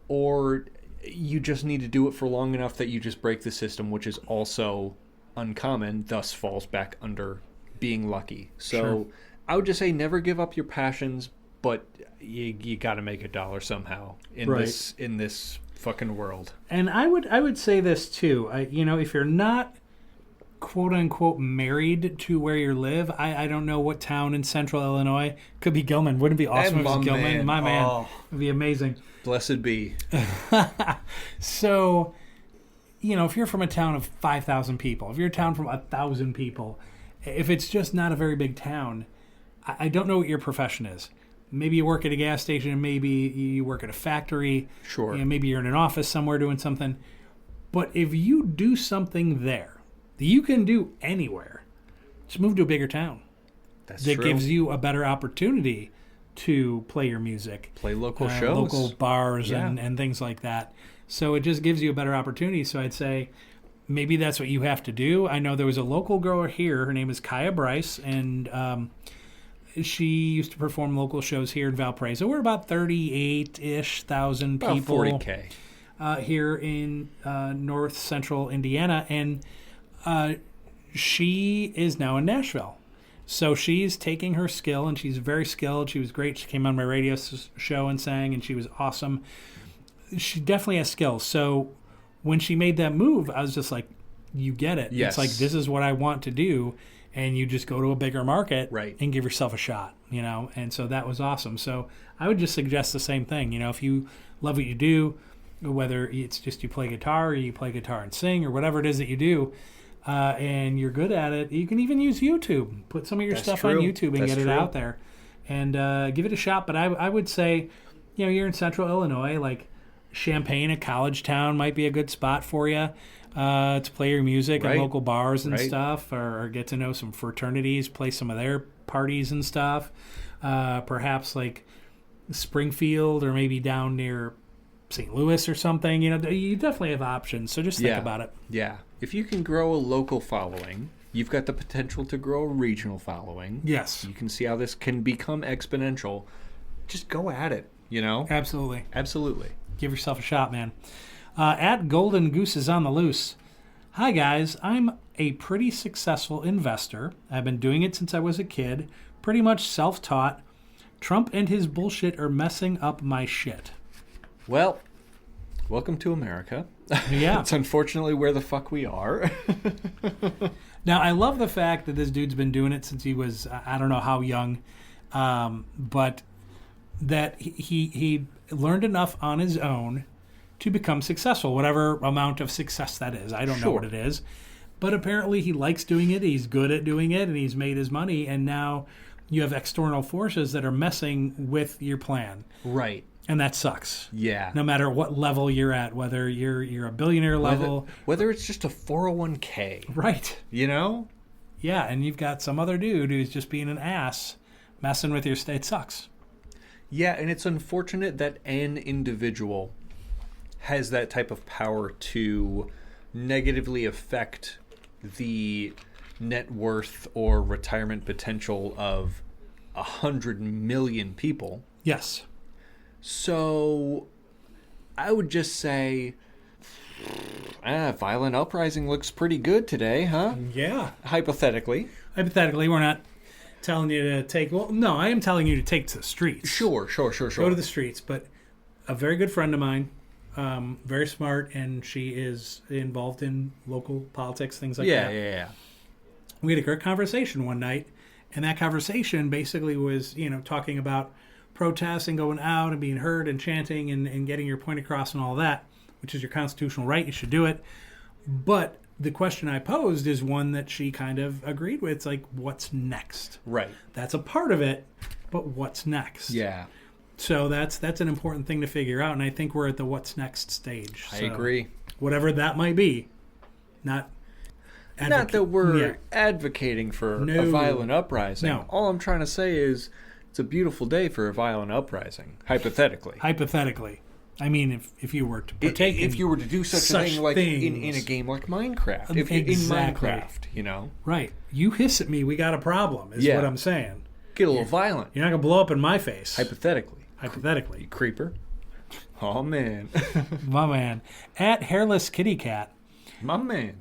Or you just need to do it for long enough that you just break the system, which is also uncommon, thus falls back under being lucky. So I would just say never give up your passions, but you got to make $1 somehow in this fucking world. And I would say this too. If you're not quote unquote married to where you live, I don't know what town in central Illinois. Could be Gilman. Wouldn't it be awesome if it was Gilman? Man. My man. It'd be amazing. Blessed be. So, if you're from a town of 5,000 people, if you're a town from 1,000 people, if it's just not a very big town, I don't know what your profession is. Maybe you work at a gas station, maybe you work at a factory. Sure. Maybe you're in an office somewhere doing something. But if you do something there that you can do anywhere, just move to a bigger town. That gives you a better opportunity to play your music. Play local shows. Local bars and things like that. So it just gives you a better opportunity. So I'd say maybe that's what you have to do. I know there was a local girl here. Her name is Kaya Bryce, and she used to perform local shows here in Valparaiso. We're about 38-ish thousand people. About 40K. Here in north central Indiana. And she is now in Nashville. So she's taking her skill, and she's very skilled. She was great. She came on my radio show and sang, and she was awesome. She definitely has skills. So when she made that move, I was just like, you get it. Yes. It's like, this is what I want to do. And you just go to a bigger market and give yourself a shot, And so that was awesome. So I would just suggest the same thing. If you love what you do, whether it's just you play guitar or you play guitar and sing or whatever it is that you do, and you're good at it, you can even use YouTube. Put some of your stuff on YouTube and get it out there, and give it a shot. But I would say, you're in central Illinois, like Champaign, a college town, might be a good spot for you to play your music at local bars and stuff, or get to know some fraternities, play some of their parties and stuff. Perhaps like Springfield, or maybe down near St. Louis or something. You definitely have options. So just think about it. Yeah. If you can grow a local following, you've got the potential to grow a regional following. Yes. You can see how this can become exponential. Just go at it, Absolutely. Absolutely. Give yourself a shot, man. At Golden Goose is on the loose. Hi, guys. I'm a pretty successful investor. I've been doing it since I was a kid. Pretty much self-taught. Trump and his bullshit are messing up my shit. Well, welcome to America. Yeah. It's unfortunately where the fuck we are. Now, I love the fact that this dude's been doing it since he was, I don't know how young, but that he learned enough on his own to become successful, whatever amount of success that is. I don't know what it is. But apparently he likes doing it, he's good at doing it, and he's made his money, and now you have external forces that are messing with your plan. Right. And that sucks. Yeah. No matter what level you're at, whether you're a billionaire level. Whether it's just a 401k. Right. Yeah, and you've got some other dude who's just being an ass messing with your state. It sucks. Yeah, and it's unfortunate that an individual has that type of power to negatively affect the net worth or retirement potential of 100 million people. Yes. So I would just say, violent uprising looks pretty good today, huh? Yeah. Hypothetically, we're not telling you to take... Well, no, I am telling you to take to the streets. Sure. Go to the streets, but a very good friend of mine, very smart, and she is involved in local politics, things like that. Yeah. We had a great conversation one night, and that conversation basically was, talking about protests and going out and being heard and chanting and getting your point across and all that, which is your constitutional right. You should do it. But the question I posed is one that she kind of agreed with. It's like, what's next? Right. That's a part of it, but what's next? Yeah. So that's an important thing to figure out, and I think we're at the what's next stage. I agree. Whatever that might be. Not that we're advocating for a violent uprising. No. All I'm trying to say is it's a beautiful day for a violent uprising, hypothetically. Hypothetically. I mean, if you were to partake if you were to do such a thing like in a game like Minecraft. Exactly. In Minecraft, Right. You hiss at me, we got a problem, is what I'm saying. Get a little violent. You're not going to blow up in my face. Hypothetically. You Creeper. Oh, man. My man. At Hairless Kitty Cat. My man.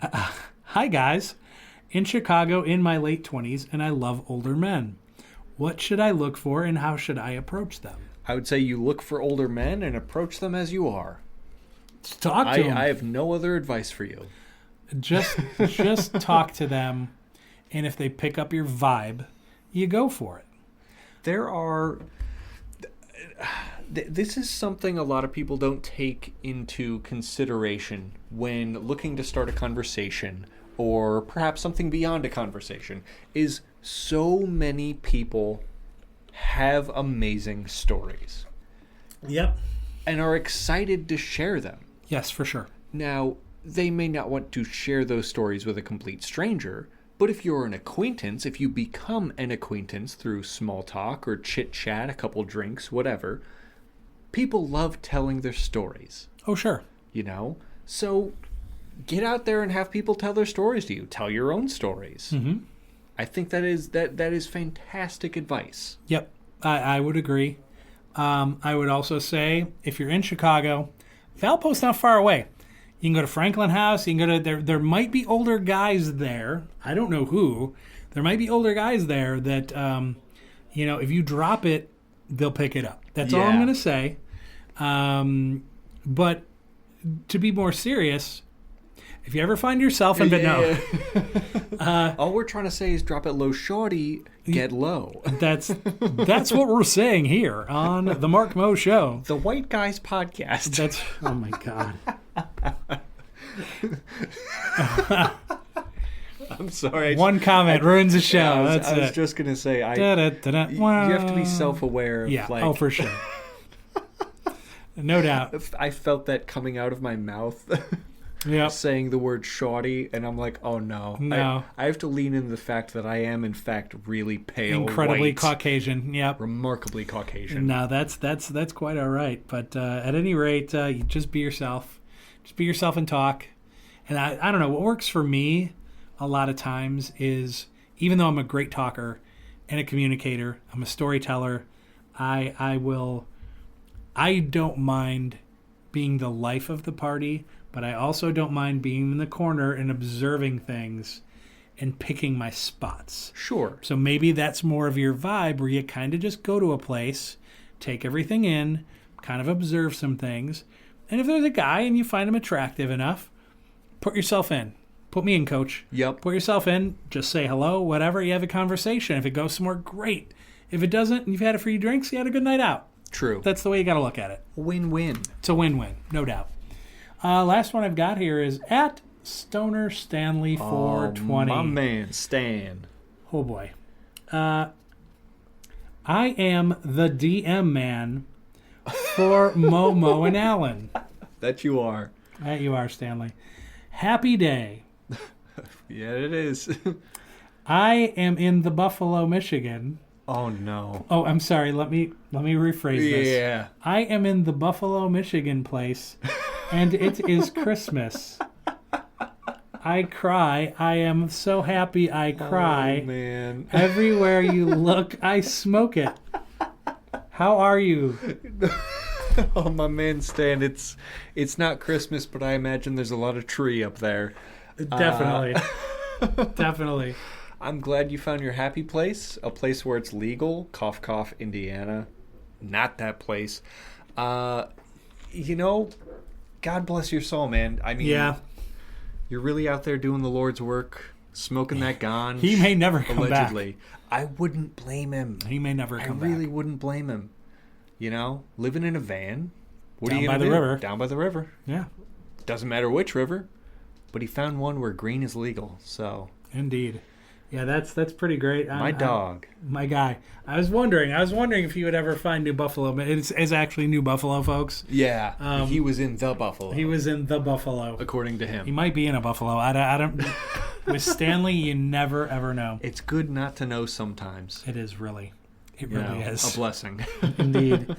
Hi, guys. In Chicago in my late 20s, and I love older men. What should I look for, and how should I approach them? I would say you look for older men and approach them as you are. Talk to them. I have no other advice for you. Just talk to them, and if they pick up your vibe, you go for it. This is something a lot of people don't take into consideration when looking to start a conversation, or perhaps something beyond a conversation, is so many people have amazing stories. Yep. And are excited to share them. Yes, for sure. Now, they may not want to share those stories with a complete stranger, but if you're an acquaintance, if you become an acquaintance through small talk or chit-chat, a couple drinks, whatever, people love telling their stories. Oh, sure. So get out there and have people tell their stories to you. Tell your own stories. Mm-hmm. I think that is fantastic advice. Yep, I would agree. I would also say, if you're in Chicago, Valpo's not far away. You can go to Franklin House. You can go to there might be older guys there. I don't know who. There might be older guys there that, if you drop it, they'll pick it up. That's all I'm going to say. But to be more serious, if you ever find yourself in all we're trying to say is drop it low, shorty, get low. That's what we're saying here on the Mark Mo Show, the White Guys Podcast. That's oh my god. I'm sorry. One comment ruins the show. I was just gonna say, you have to be self-aware. Yeah. Oh, for sure. No doubt. I felt that coming out of my mouth. Yep. Saying the word shawty, and I'm like, oh no. I have to lean into the fact that I am in fact really pale, incredibly white, Caucasian. Yep, remarkably Caucasian. No, that's quite all right. But at any rate, you just be yourself. Just be yourself and talk. And I don't know, what works for me a lot of times is, even though I'm a great talker and a communicator, I'm a storyteller, I don't mind being the life of the party, but I also don't mind being in the corner and observing things and picking my spots. Sure. So maybe that's more of your vibe, where you kind of just go to a place, take everything in, kind of observe some things. And if there's a guy and you find him attractive enough, put yourself in. Put me in, coach. Yep. Put yourself in. Just say hello, whatever. You have a conversation. If it goes somewhere, great. If it doesn't, and you've had a few drinks, you had a good night out. True. That's the way you got to look at it. Win-win. It's a win-win, no doubt. Last one I've got here is at Stoner Stanley 420. My man, Stan. Oh boy. I am the DM man for Momo and Alan. That you are. That you are, Stanley. Happy day. Yeah, it is. I am in the Buffalo, Michigan. Oh no. Oh, I'm sorry. Let me rephrase this. Yeah. I am in the Buffalo, Michigan place, and it is Christmas. I cry. I am so happy I cry. Oh, man. Everywhere you look, I smoke it. How are you? Oh, my man, Stan. It's not Christmas, but I imagine there's a lot of tree up there. Definitely. Definitely. I'm glad you found your happy place, a place where it's legal. Cough, cough, Indiana. Not that place. You know, God bless your soul, man. I mean, Yeah. You're really out there doing the Lord's work, smoking that ganj. He may never come allegedly. back. I wouldn't blame him. He may never come back. I really wouldn't blame him. You know, living in a van. What Down are you by gonna the do? river. Down by the river. Yeah. Doesn't matter which river. But he found one where green is legal, so... Indeed. Yeah, that's pretty great. My dog. My guy. I was wondering if he would ever find New Buffalo, but it's actually New Buffalo, folks. Yeah, he was in the Buffalo. He was in the Buffalo. According to him. He might be in a Buffalo. I don't with Stanley, you never, ever know. It's good not to know sometimes. It is really. It really is. A blessing. Indeed.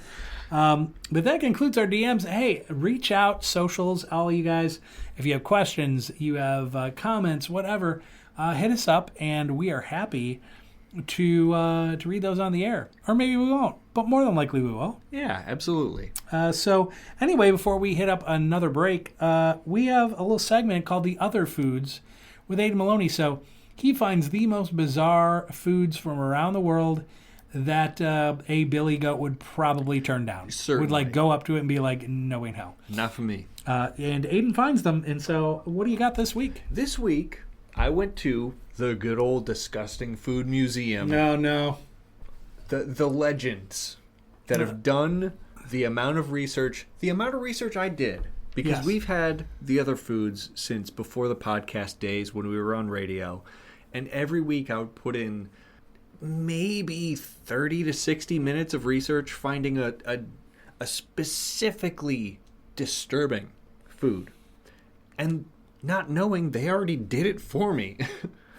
But that concludes our DMs. Hey, reach out, socials, all you guys. If you have questions, you have comments, whatever, hit us up, and we are happy to read those on the air. Or maybe we won't, but more than likely we will. Yeah, absolutely. So anyway, before we hit up another break, we have a little segment called The Other Foods with Aidan Maloney. So he finds the most bizarre foods from around the world that a billy goat would probably turn down. Certainly. Would like go up to it and be like, no way in hell. Not for me. And Aidan finds them. And so what do you got this week? This week, I went to the good old Disgusting Food Museum. No. The legends that have done the amount of research I did. Because Yes. we've had the other foods since before the podcast days when we were on radio. And every week I would put in maybe 30 to 60 minutes of research finding a specifically disturbing food. And not knowing they already did it for me.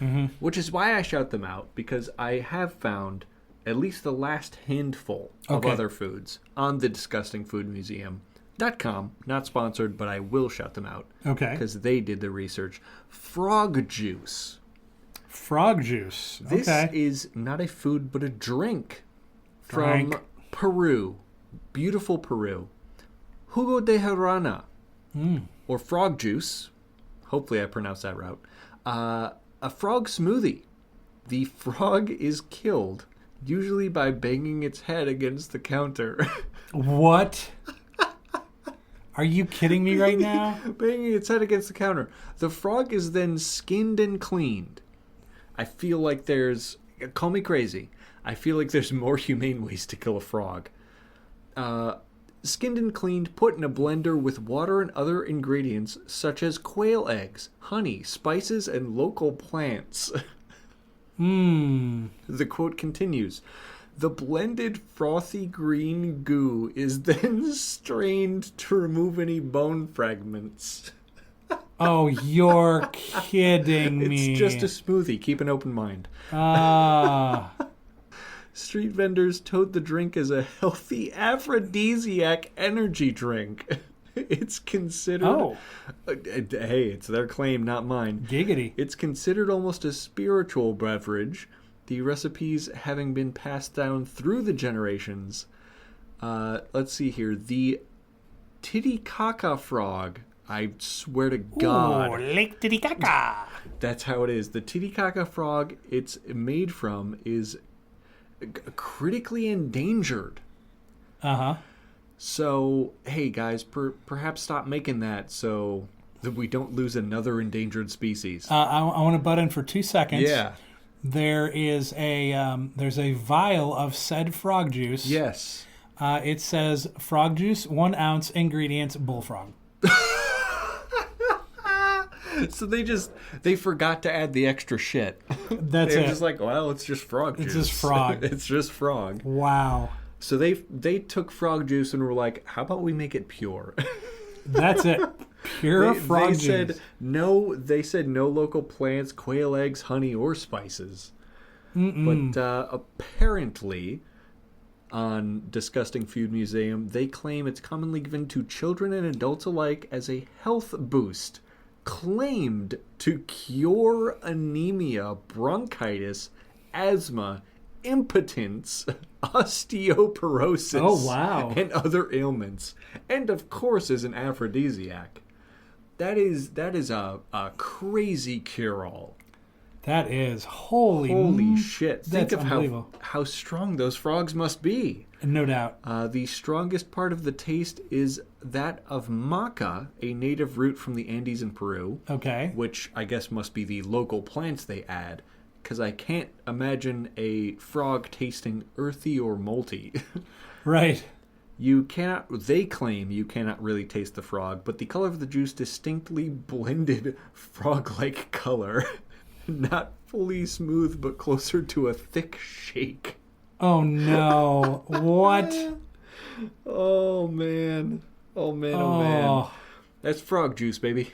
Mm-hmm. Which is why I shout them out, because I have found at least the last handful of other foods on the disgustingfoodmuseum.com. Not sponsored, but I will shout them out. Okay. Because they did the research. Frog juice. Frog juice. This Okay. is not a food, but a drink Drink. from Peru. Beautiful Peru. Jugo de jarana, or frog juice. Hopefully I pronounced that right. A frog smoothie. The frog is killed, usually by banging its head against the counter. What? Are you kidding me right now? Banging its head against the counter. The frog is then skinned and cleaned. I feel like there's... Call me crazy. I feel like there's more humane ways to kill a frog. Skinned and cleaned, put in a blender with water and other ingredients such as quail eggs, honey, spices, and local plants. The quote continues. The blended frothy green goo is then strained to remove any bone fragments. Oh, you're kidding me. It's just a smoothie. Keep an open mind. Street vendors tote the drink as a healthy aphrodisiac energy drink. It's considered... Oh. Hey, it's their claim, not mine. Giggity. It's considered almost a spiritual beverage, the recipes having been passed down through the generations. Let's see here. The Titicaca frog. I swear to God. Ooh, Lake Titicaca. That's how it is. The Titicaca frog it's made from is critically endangered. Uh-huh. So, hey guys, perhaps stop making that so that we don't lose another endangered species. I want to butt in for 2 seconds. Yeah. There is there's a vial of said frog juice. Yes. It says frog juice, 1 ounce, ingredients, bullfrog. So they forgot to add the extra shit. That's They're it. just like, well, it's just frog juice. It's just frog. It's just frog. Wow. So they took frog juice and were like, how about we make it pure? That's it. Pure frog they juice. said no. They said no local plants, quail eggs, honey, or spices. But apparently, on Disgusting Food Museum, they claim it's commonly given to children and adults alike as a health boost, claimed to cure anemia, bronchitis, asthma, impotence, osteoporosis, Oh, wow. and other ailments, and of course is an aphrodisiac. That is a crazy cure-all. That is holy shit. That's Think of unbelievable. how strong those frogs must be. No doubt. The strongest part of the taste is that of maca, a native root from the Andes in Peru. Okay. Which I guess must be the local plants they add, because I can't imagine a frog tasting earthy or malty. Right. They claim you cannot really taste the frog, but the color of the juice distinctly blended frog-like color. Not fully smooth, but closer to a thick shake. Oh, no. What? Oh, man. Oh, man. That's frog juice, baby.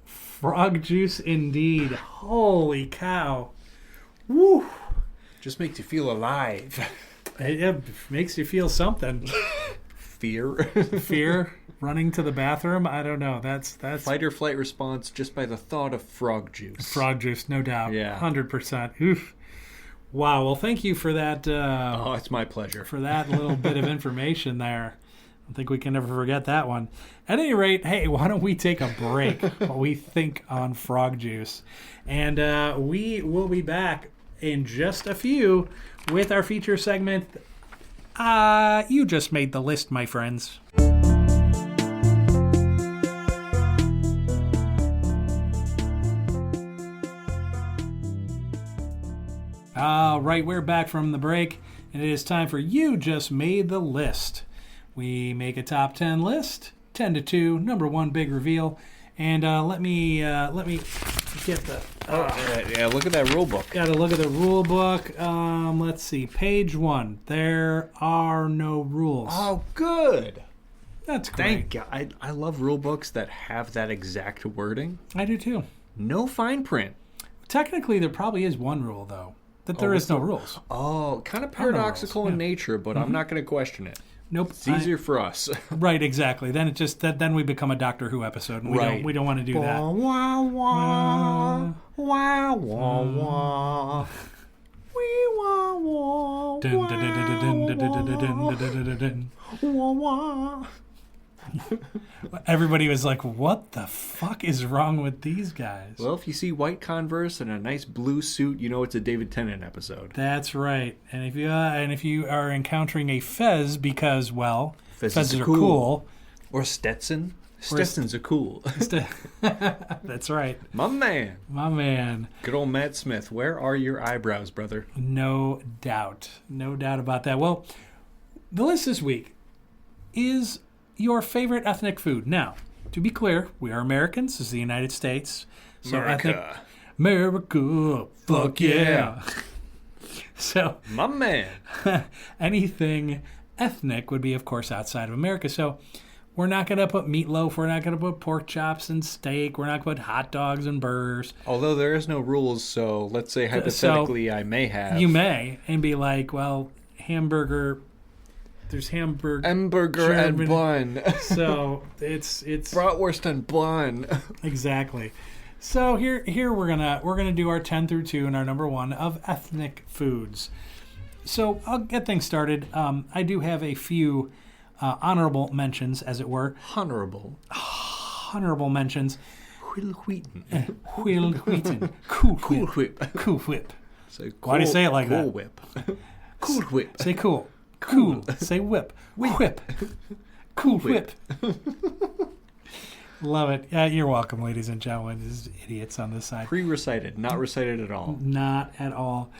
Frog juice indeed. Holy cow. Woo. Just makes you feel alive. It makes you feel something. Fear. Fear. Running to the bathroom. I don't know. That's fight or flight response just by the thought of frog juice. Frog juice, no doubt. Yeah. 100%. Oof. Wow. Well, thank you for that. It's my pleasure. For that little bit of information there. I think we can never forget that one. At any rate, hey, why don't we take a break while we think on frog juice? And we will be back in just a few with our feature segment. You just made the list, my friends. All right, we're back from the break, and it is time for You Just Made the List. We make a top 10 list, 10 to 2, number 1 big reveal, and let me get the. Yeah, look at that rule book. Got to look at the rule book. Let's see, page 1. There are no rules. Oh, good. That's great. Thank God. I love rule books that have that exact wording. I do too. No fine print. Technically, there probably is one rule though. That there is no rules. Oh, kind of paradoxical in nature, but I'm not going to question it. Nope. It's easier for us. Right, exactly. Then then we become a Doctor Who episode, and we don't want to do that. Wah, wah, wah, wah, wah. Wee, wah, wah, Dun, dun, dun, dun, dun, dun, dun, dun, dun, dun, dun. wah, wah. Everybody was like, what the fuck is wrong with these guys? Well, if you see white Converse and a nice blue suit, you know it's a David Tennant episode. That's right. And if you are encountering a fez because, well, Fezzes are cool. Or Stetson. Stetsons are cool. That's right. My man. My man. Good old Matt Smith. Where are your eyebrows, brother? No doubt. No doubt about that. Well, the list this week is your favorite ethnic food. Now, to be clear, we are Americans. This is the United States. So America. America. Fuck yeah. So, my man. anything ethnic would be, of course, outside of America. So, we're not going to put meatloaf. We're not going to put pork chops and steak. We're not going to put hot dogs and burgers. Although there is no rules, so let's say hypothetically I may have. You may, and be like, well, hamburger. There's hamburger and bun. So it's bratwurst and bun. Exactly. So here we're gonna do our 10 through 2 and our number 1 of ethnic foods. So I'll get things started. I do have a few honorable mentions, as it were. Honorable mentions. Will Wheaton. Will Wheaton. Cool Whip. Cool Whip. Say cool, Why do you say it like cool that? Whip. Cool Whip. Say cool. Cool. Say whip. Whip. Cool Whip. Love it. You're welcome, ladies and gentlemen. These idiots on this side. Pre-recited, not recited at all. Not at all.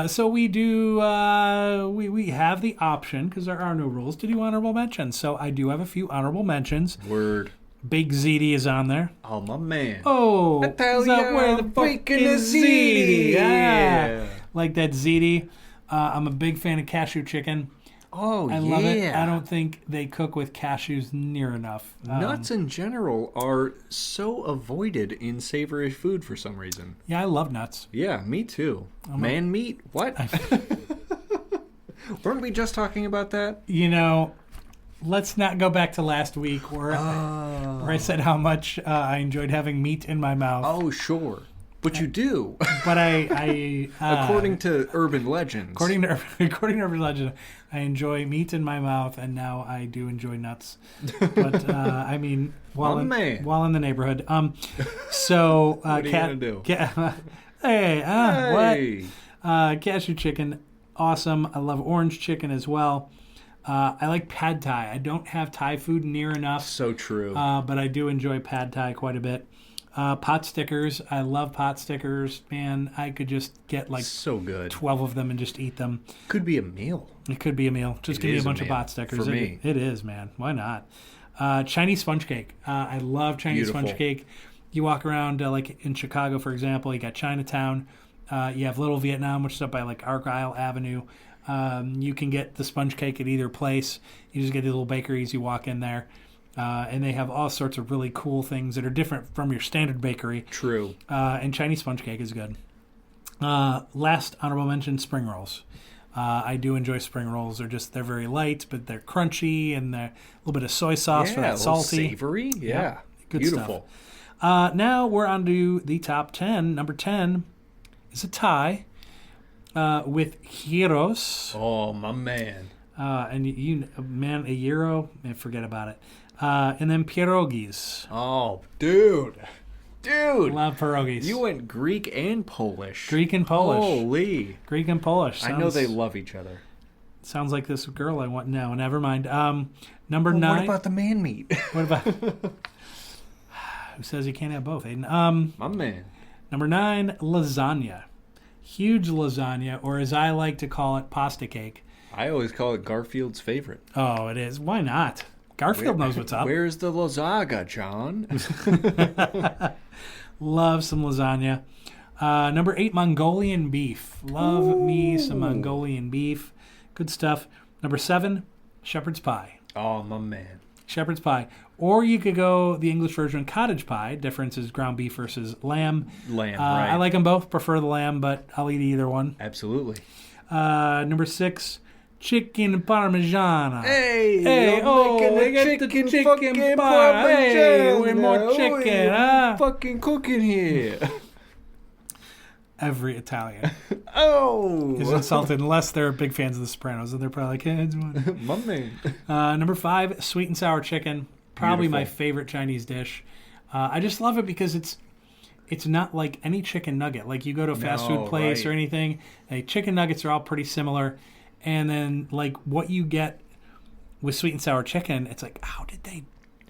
So we do. We have the option, because there are no rules, to do honorable mentions. So I do have a few honorable mentions. Word. Big ZD is on there. Oh, my man. Oh, I tell is that ya, where the freaking fucking ZD. Yeah. Like that ZD. I'm a big fan of cashew chicken. Oh, I love it. I don't think they cook with cashews near enough. Nuts in general are so avoided in savory food for some reason. Yeah, I love nuts. Yeah, me too. Man meat? What? Weren't we just talking about that? You know, let's not go back to last week where I said how much I enjoyed having meat in my mouth. Oh, sure. But you do. But I according to urban legends. According to urban legend, I enjoy meat in my mouth, and now I do enjoy nuts. But I mean, while in the neighborhood. So what are you gonna do? Hey, Hey. what? Cashew chicken, awesome. I love orange chicken as well. I like pad thai. I don't have Thai food near enough, So true. but I do enjoy pad thai quite a bit. Pot stickers. I love pot stickers. Man, I could just get like so good. 12 of them and just eat them. Could be a meal. It could be a meal. Just It give me a is a bunch of meal pot stickers. for me. It is, man. Why not? Chinese sponge cake. I love Chinese Beautiful. sponge cake. You walk around, like in Chicago, for example, you got Chinatown. You have Little Vietnam, which is up by like Argyle Avenue. You can get the sponge cake at either place. You just get the little bakeries. You walk in there. And they have all sorts of really cool things that are different from your standard bakery. True. And Chinese sponge cake is good. Last honorable mention, spring rolls. I do enjoy spring rolls. They're very light, but they're crunchy, and they're a little bit of soy sauce for that salty. Savory. Yeah. Good Beautiful. stuff. Now we're on to the top 10. Number 10 is a tie with gyros. Oh, my man. And man, a gyro, forget about it. And then pierogis. Oh, dude. Love pierogis. You went Greek and Polish. Greek and Polish. Holy. Greek and Polish. I know they love each other. Sounds like this girl I want. No, never mind. Number Well, 9. what about the man meat? What about? Who says you can't have both, Aiden? My man. Number 9, lasagna. Huge lasagna, or as I like to call it, pasta cake. I always call it Garfield's favorite. Oh, it is. Why not? Garfield knows what's up. Where's the lasagna, John? Love some lasagna. Number 8, Mongolian beef. Love me some Mongolian beef. Good stuff. Number 7, shepherd's pie. Oh, my man. Shepherd's pie. Or you could go the English version, cottage pie. Difference is ground beef versus lamb. Right. I like them both. Prefer the lamb, but I'll eat either one. Absolutely. Number 6, chicken parmigiana. Hey, they get the chicken pie. Hey, with more chicken, huh? Fucking cooking here. Every Italian Oh. is insulted unless they're big fans of The Sopranos, and they're probably like, hey, it's one. My man. Number 5, sweet and sour chicken. Probably my Beautiful. favorite Chinese dish. I just love it because it's not like any chicken nugget. Like you go to a fast food place or anything, chicken nuggets are all pretty similar. And then like what you get with sweet and sour chicken, it's like, how did they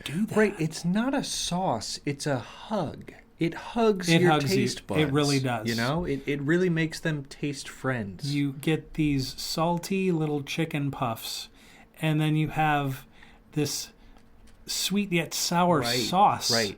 do that? Right, it's not a sauce, it's a hug. It hugs your taste buds. It really does. You know, it really makes them taste friends. You get these salty little chicken puffs, and then you have this sweet yet sour sauce. Right.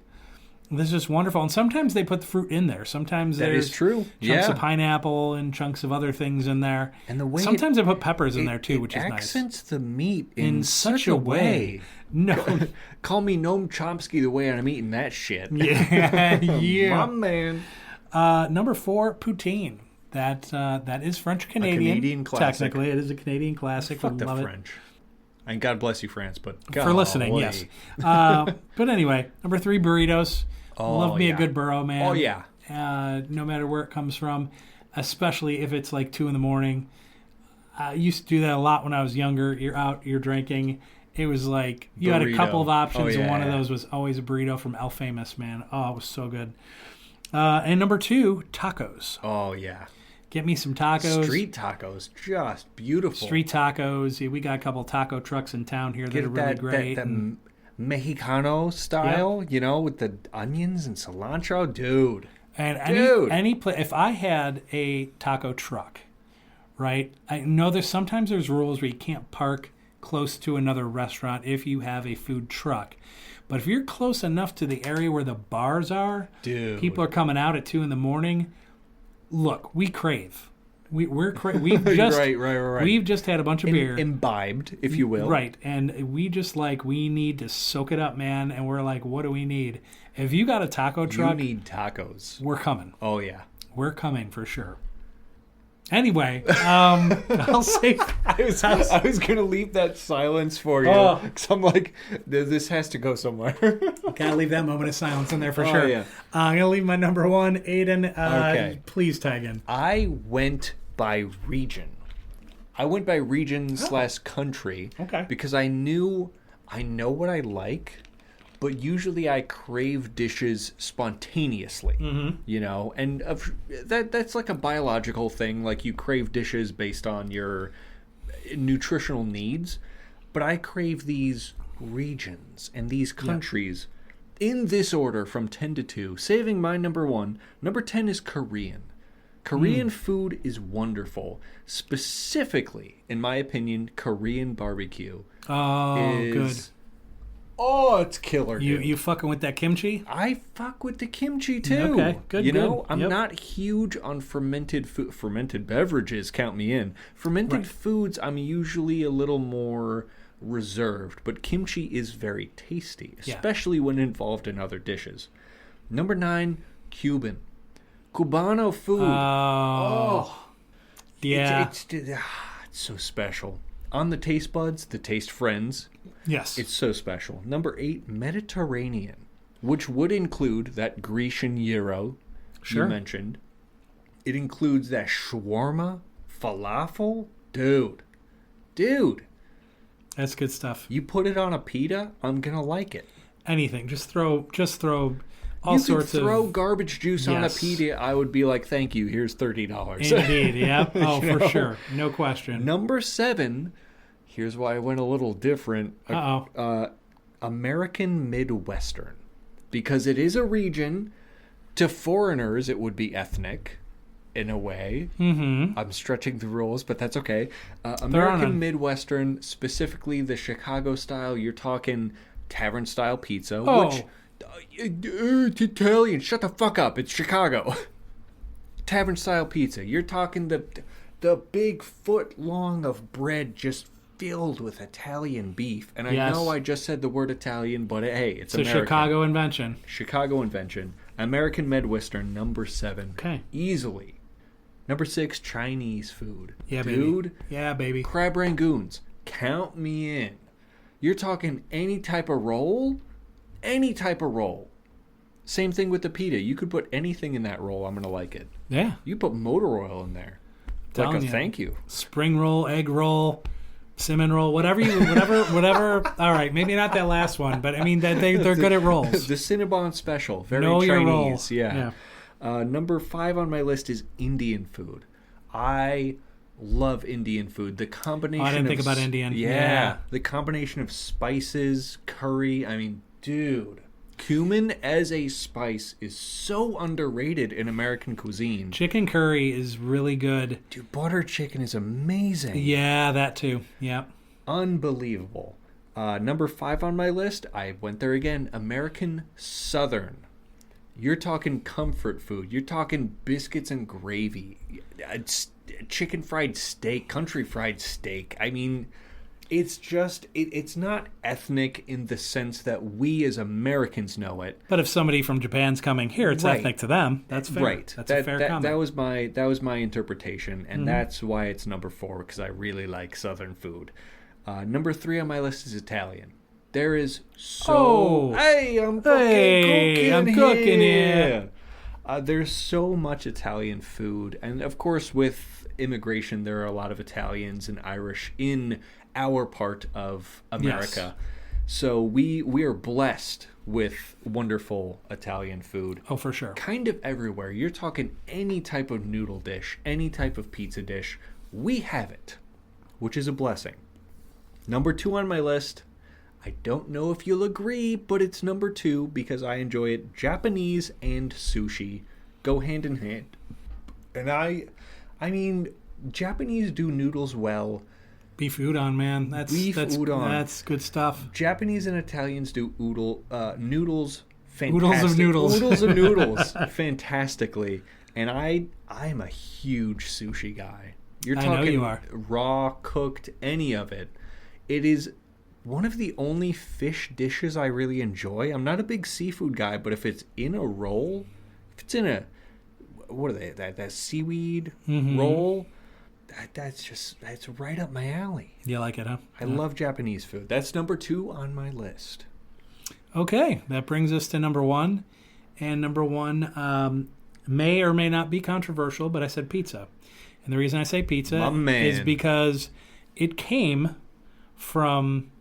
This is just wonderful. And sometimes they put the fruit in there. Sometimes That there's is true. chunks of pineapple and chunks of other things in there. And the way sometimes they put peppers in there too, which is nice. accents the meat in such a way. No. Call me Noam Chomsky the way I'm eating that shit. Yeah. My man. Number 4, poutine. That is French Canadian. Canadian classic. Technically, it is a Canadian classic. Fuck the Love French. And God bless you, France, but For listening, yes. But anyway, number 3, burritos. Love me a good burro, man. Oh, yeah. No matter where it comes from, especially if it's like 2 a.m. I used to do that a lot when I was younger. You're out, you're drinking. It was like you had a couple of options, and one of those was always a burrito from El Famous, man. Oh, it was so good. And number 2, tacos. Oh, yeah. Get me some tacos. Street tacos, just beautiful. Street tacos. Yeah, we got a couple taco trucks in town here that are really great. That Mexicano style, you know, with the onions and cilantro, dude. And any place, if I had a taco truck, right? I know sometimes there's rules where you can't park close to another restaurant if you have a food truck. But if you're close enough to the area where the bars are, dude, people are coming out at 2 a.m. Look, we crave. We've just right. We've just had a bunch of beer, imbibed, if you will, right? And we need to soak it up, man. And we're like, what do we need? If you got a taco truck, you need tacos. We're coming. Oh yeah, we're coming for sure. Anyway, I'll say I was gonna leave that silence for you because I'm like, this has to go somewhere. Gotta leave that moment of silence in there for sure. Yeah. I'm gonna leave my number 1, Aiden. Okay. Please tag in. I went by region. / country. Okay. Because I know what I like, but usually I crave dishes spontaneously, you know, and that's like a biological thing. Like you crave dishes based on your nutritional needs, but I crave these regions and these countries in this order from 10 to 2, saving my number 1. Number 10 is Korean. Korean food is wonderful. Specifically, in my opinion, Korean barbecue. Oh, good. Oh, it's killer, dude. You fucking with that kimchi? I fuck with the kimchi, too. Okay, good, You know, good. I'm Yep. not huge on fermented food. Fermented beverages, count me in. Fermented foods, I'm usually a little more reserved. But kimchi is very tasty, especially when involved in other dishes. Number 9, Cuban. Cubano food. Yeah. It's so special. On the taste buds, the taste friends. Yes. It's so special. Number 8, Mediterranean, which would include that Grecian gyro you mentioned. It includes that shawarma, falafel. Dude. That's good stuff. You put it on a pita, I'm going to like it. Anything. Just throw all you sorts could throw of garbage juice on a pita, I would be like, thank you, here's $30. Indeed, yeah. Oh, for sure. No question. Number 7, here's why I went a little different. American Midwestern. Because it is a region, to foreigners it would be ethnic, in a way. Mm-hmm. I'm stretching the rules, but that's okay. American Midwestern, specifically the Chicago style, you're talking tavern style pizza, which... it's Italian. Shut the fuck up. It's Chicago. Tavern style pizza. You're talking the big foot long of bread just filled with Italian beef. And I know I just said the word Italian, but hey, it's American. A Chicago invention. Chicago invention. American Midwestern, number 7. Okay. Easily. Number 6, Chinese food. Yeah, dude. Baby. Yeah, baby. Crab rangoons. Count me in. You're talking any type of roll. Any type of roll. Same thing with the pita. You could put anything in that roll. I'm going to like it. Yeah. You put motor oil in there. Like a thank you. Spring roll, egg roll, cinnamon roll, whatever. All right, maybe not that last one, but I mean they're good at rolls. The Cinnabon special. Very know Chinese. Your roll. Yeah. Number 5 on my list is Indian food. I love Indian food. The combination I didn't think about Indian. Yeah. The combination of spices, curry, I mean, dude, cumin as a spice is so underrated in American cuisine. Chicken curry is really good. Dude, butter chicken is amazing. Yeah, that too. Yeah. Unbelievable. Number 5 on my list, I went there again, American Southern. You're talking comfort food. You're talking biscuits and gravy. Chicken fried steak, country fried steak. I mean... It's just, it's not ethnic in the sense that we as Americans know it. But if somebody from Japan's coming here, it's ethnic to them. That's fair. Right. That's a fair comment. That was my interpretation, and that's why it's number 4, because I really like Southern food. Number 3 on my list is Italian. There is I'm cooking here. There's so much Italian food, and of course with immigration, there are a lot of Italians and Irish in our part of America. Yes. So we are blessed with wonderful Italian food. Oh, for sure. Kind of everywhere. You're talking any type of noodle dish, any type of pizza dish. We have it, which is a blessing. Number 2 on my list, I don't know if you'll agree, but it's number 2 because I enjoy it. Japanese and sushi go hand in hand. And I mean, Japanese do noodles well. Beef udon, man. That's udon. That's good stuff. Japanese and Italians do noodles fantastic. Oodles of noodles. Oodles of noodles fantastically. And I'm a huge sushi guy. You're talking I know you are. Raw, cooked, any of it. It is one of the only fish dishes I really enjoy. I'm not a big seafood guy, but if it's in a roll, if it's in a, what are they, that seaweed roll, that's right up my alley. You like it, huh? I love Japanese food. That's number 2 on my list. Okay, that brings us to number 1. And number 1 may or may not be controversial, but I said pizza. And the reason I say pizza is because it came from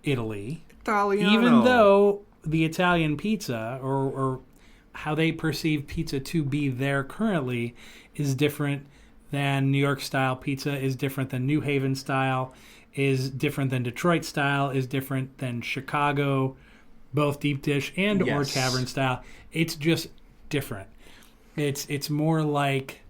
Italy. Italiano. Even though the Italian pizza or how they perceive pizza to be there currently is different than New York style pizza, is different than New Haven style, is different than Detroit style, is different than Chicago, both deep dish and or tavern style. It's just different. It's more like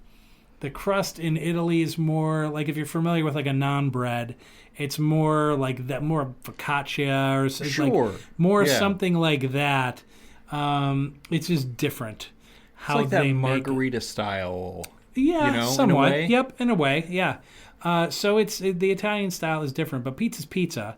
the crust in Italy is more like, if you're familiar with like a naan bread, it's more like that, more focaccia or like more something like that. It's just different how it's like they that make margarita style. Yeah, somewhat. In a way? Yep, in a way, yeah. So the Italian style is different, but pizza's pizza.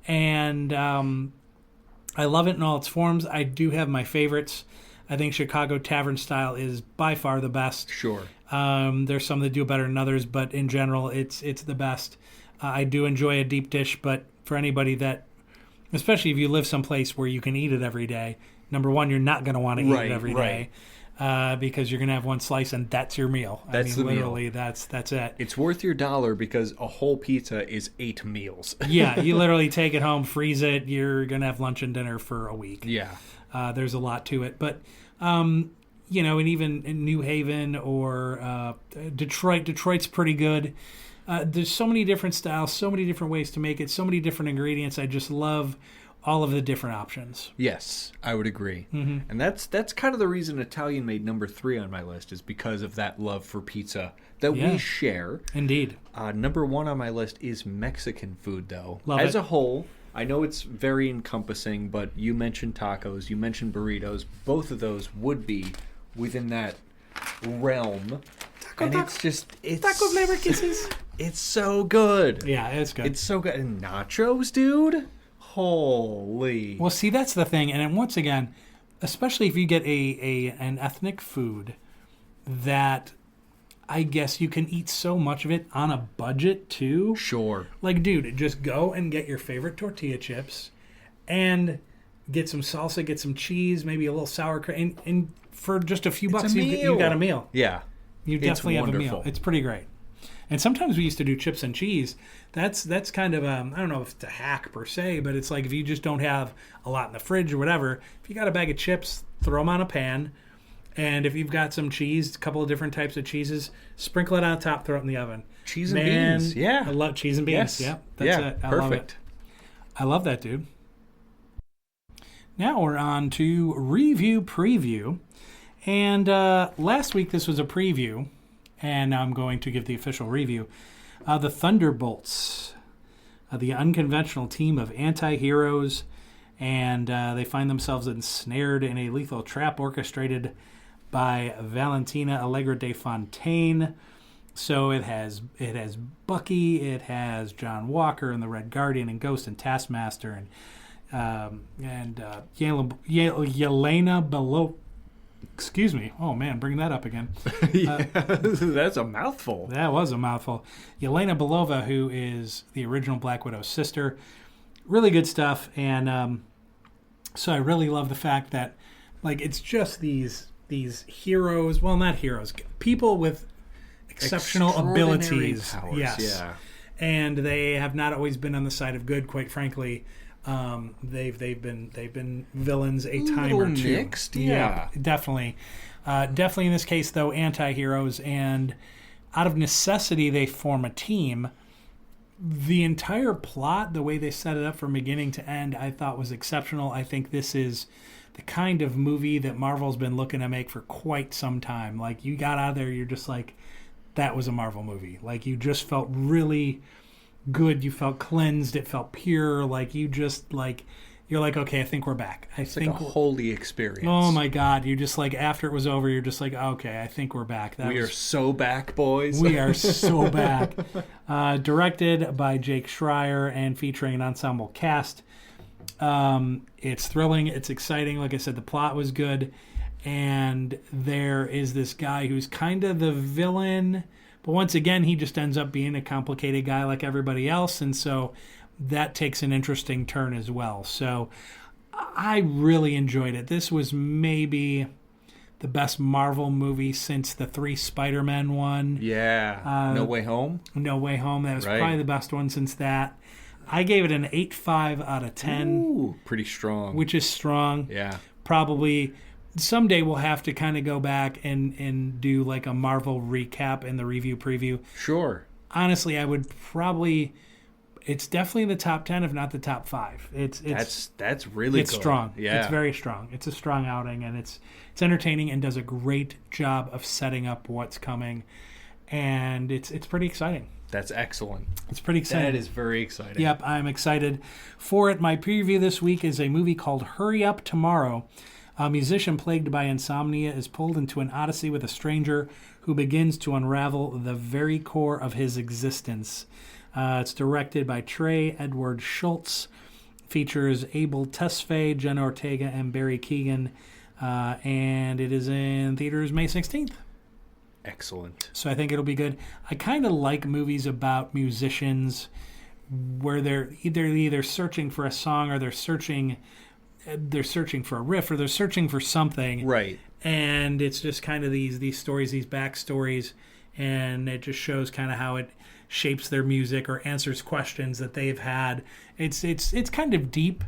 And I love it in all its forms. I do have my favorites. I think Chicago tavern style is by far the best. Sure. There's some that do better than others, but in general, it's the best. I do enjoy a deep dish, but for anybody that, especially if you live someplace where you can eat it every day, number one, you're not going to want to eat it every day. Because you're going to have one slice and that's your meal. That's literally, meal. That's it. It's worth your $1 because a whole pizza is 8 meals. Yeah, you literally take it home, freeze it. You're going to have lunch and dinner for a week. Yeah. There's a lot to it. But, and even in New Haven or Detroit's pretty good. There's so many different styles, so many different ways to make it, so many different ingredients. I just love all of the different options. Yes, I would agree. Mm-hmm. And that's kind of the reason Italian made number 3 on my list, is because of that love for pizza that we share. Indeed. Number 1 on my list is Mexican food, though. Love As it. a whole, I know it's very encompassing, but you mentioned tacos, you mentioned burritos. Both of those would be within that realm. It's taco flavor kisses. It's so good. Yeah, it's good. It's so good. And nachos, dude. Holy. Well, see, that's the thing. And then once again, especially if you get an ethnic food that I guess you can eat so much of it on a budget too. Sure. Like, dude, just go and get your favorite tortilla chips and get some salsa, get some cheese, maybe a little sour cream. And for just a few bucks, you got a meal. Yeah. You definitely have a meal. It's pretty great. And sometimes we used to do chips and cheese. That's kind of, I don't know if it's a hack per se, but it's like if you just don't have a lot in the fridge or whatever, if you got a bag of chips, throw them on a pan. And if you've got some cheese, a couple of different types of cheeses, sprinkle it on top, throw it in the oven. Cheese and beans, yeah. I love cheese and beans. Yes. Yeah, that's it. I love it. I love that, dude. Now we're on to review preview. And last week this was a preview. And now I'm going to give the official review. The Thunderbolts, the unconventional team of anti-heroes, and they find themselves ensnared in a lethal trap orchestrated by Valentina Allegra de Fontaine. So it has Bucky, it has John Walker and the Red Guardian and Ghost and Taskmaster and Yelena Below. Excuse me. Oh, man, bring that up again. That's a mouthful. That was a mouthful. Yelena Belova, who is the original Black Widow's sister. Really good stuff. And so I really love the fact that, like, it's just these heroes. Well, not heroes. People with exceptional abilities. Powers, yes. Yeah. And they have not always been on the side of good, quite frankly. They've been villains a time or two. Mixed, yeah. Definitely. Definitely in this case, though, anti-heroes, and out of necessity, they form a team. The entire plot, the way they set it up from beginning to end, I thought was exceptional. I think this is the kind of movie that Marvel's been looking to make for quite some time. Like, you got out of there, you're just like, that was a Marvel movie. Like, you just felt really good. You felt cleansed. It felt pure. Like, you just, like, you're like, okay, I think we're back. It's like a holy experience. Oh my God. You just, like, after it was over, you're just like, okay, I think we're back. We are so back, boys. We are so back. Directed by Jake Schreier and featuring an ensemble cast. It's thrilling. It's exciting. Like I said, the plot was good. And there is this guy who's kind of the villain, but once again, he just ends up being a complicated guy like everybody else, and so that takes an interesting turn as well. So I really enjoyed it. This was maybe the best Marvel movie since the 3 Spider-Man one. Yeah. No Way Home? No Way Home. That was probably the best one since that. I gave it an 8.5 out of 10. Ooh, pretty strong. Which is strong. Yeah. Probably someday we'll have to kind of go back and do like a Marvel recap in the review preview. Sure. Honestly, I would probably... It's definitely in the top 10, if not the top 5. That's really it's good. Strong. Yeah. It's very strong. It's a strong outing, and it's entertaining and does a great job of setting up what's coming. And it's pretty exciting. That's excellent. It's pretty exciting. That is very exciting. Yep, I'm excited for it. My preview this week is a movie called Hurry Up Tomorrow. A musician plagued by insomnia is pulled into an odyssey with a stranger who begins to unravel the very core of his existence. It's directed by Trey Edward Schultz. Features Abel Tesfaye, Jenna Ortega, and Barry Keoghan. And it is in theaters May 16th. Excellent. So I think it'll be good. I kind of like movies about musicians where they're either searching for a song or they're searching for a riff or they're searching for something. Right. And it's just kind of these stories, these backstories, and it just shows kind of how it shapes their music or answers questions that they've had. It's kind of deep,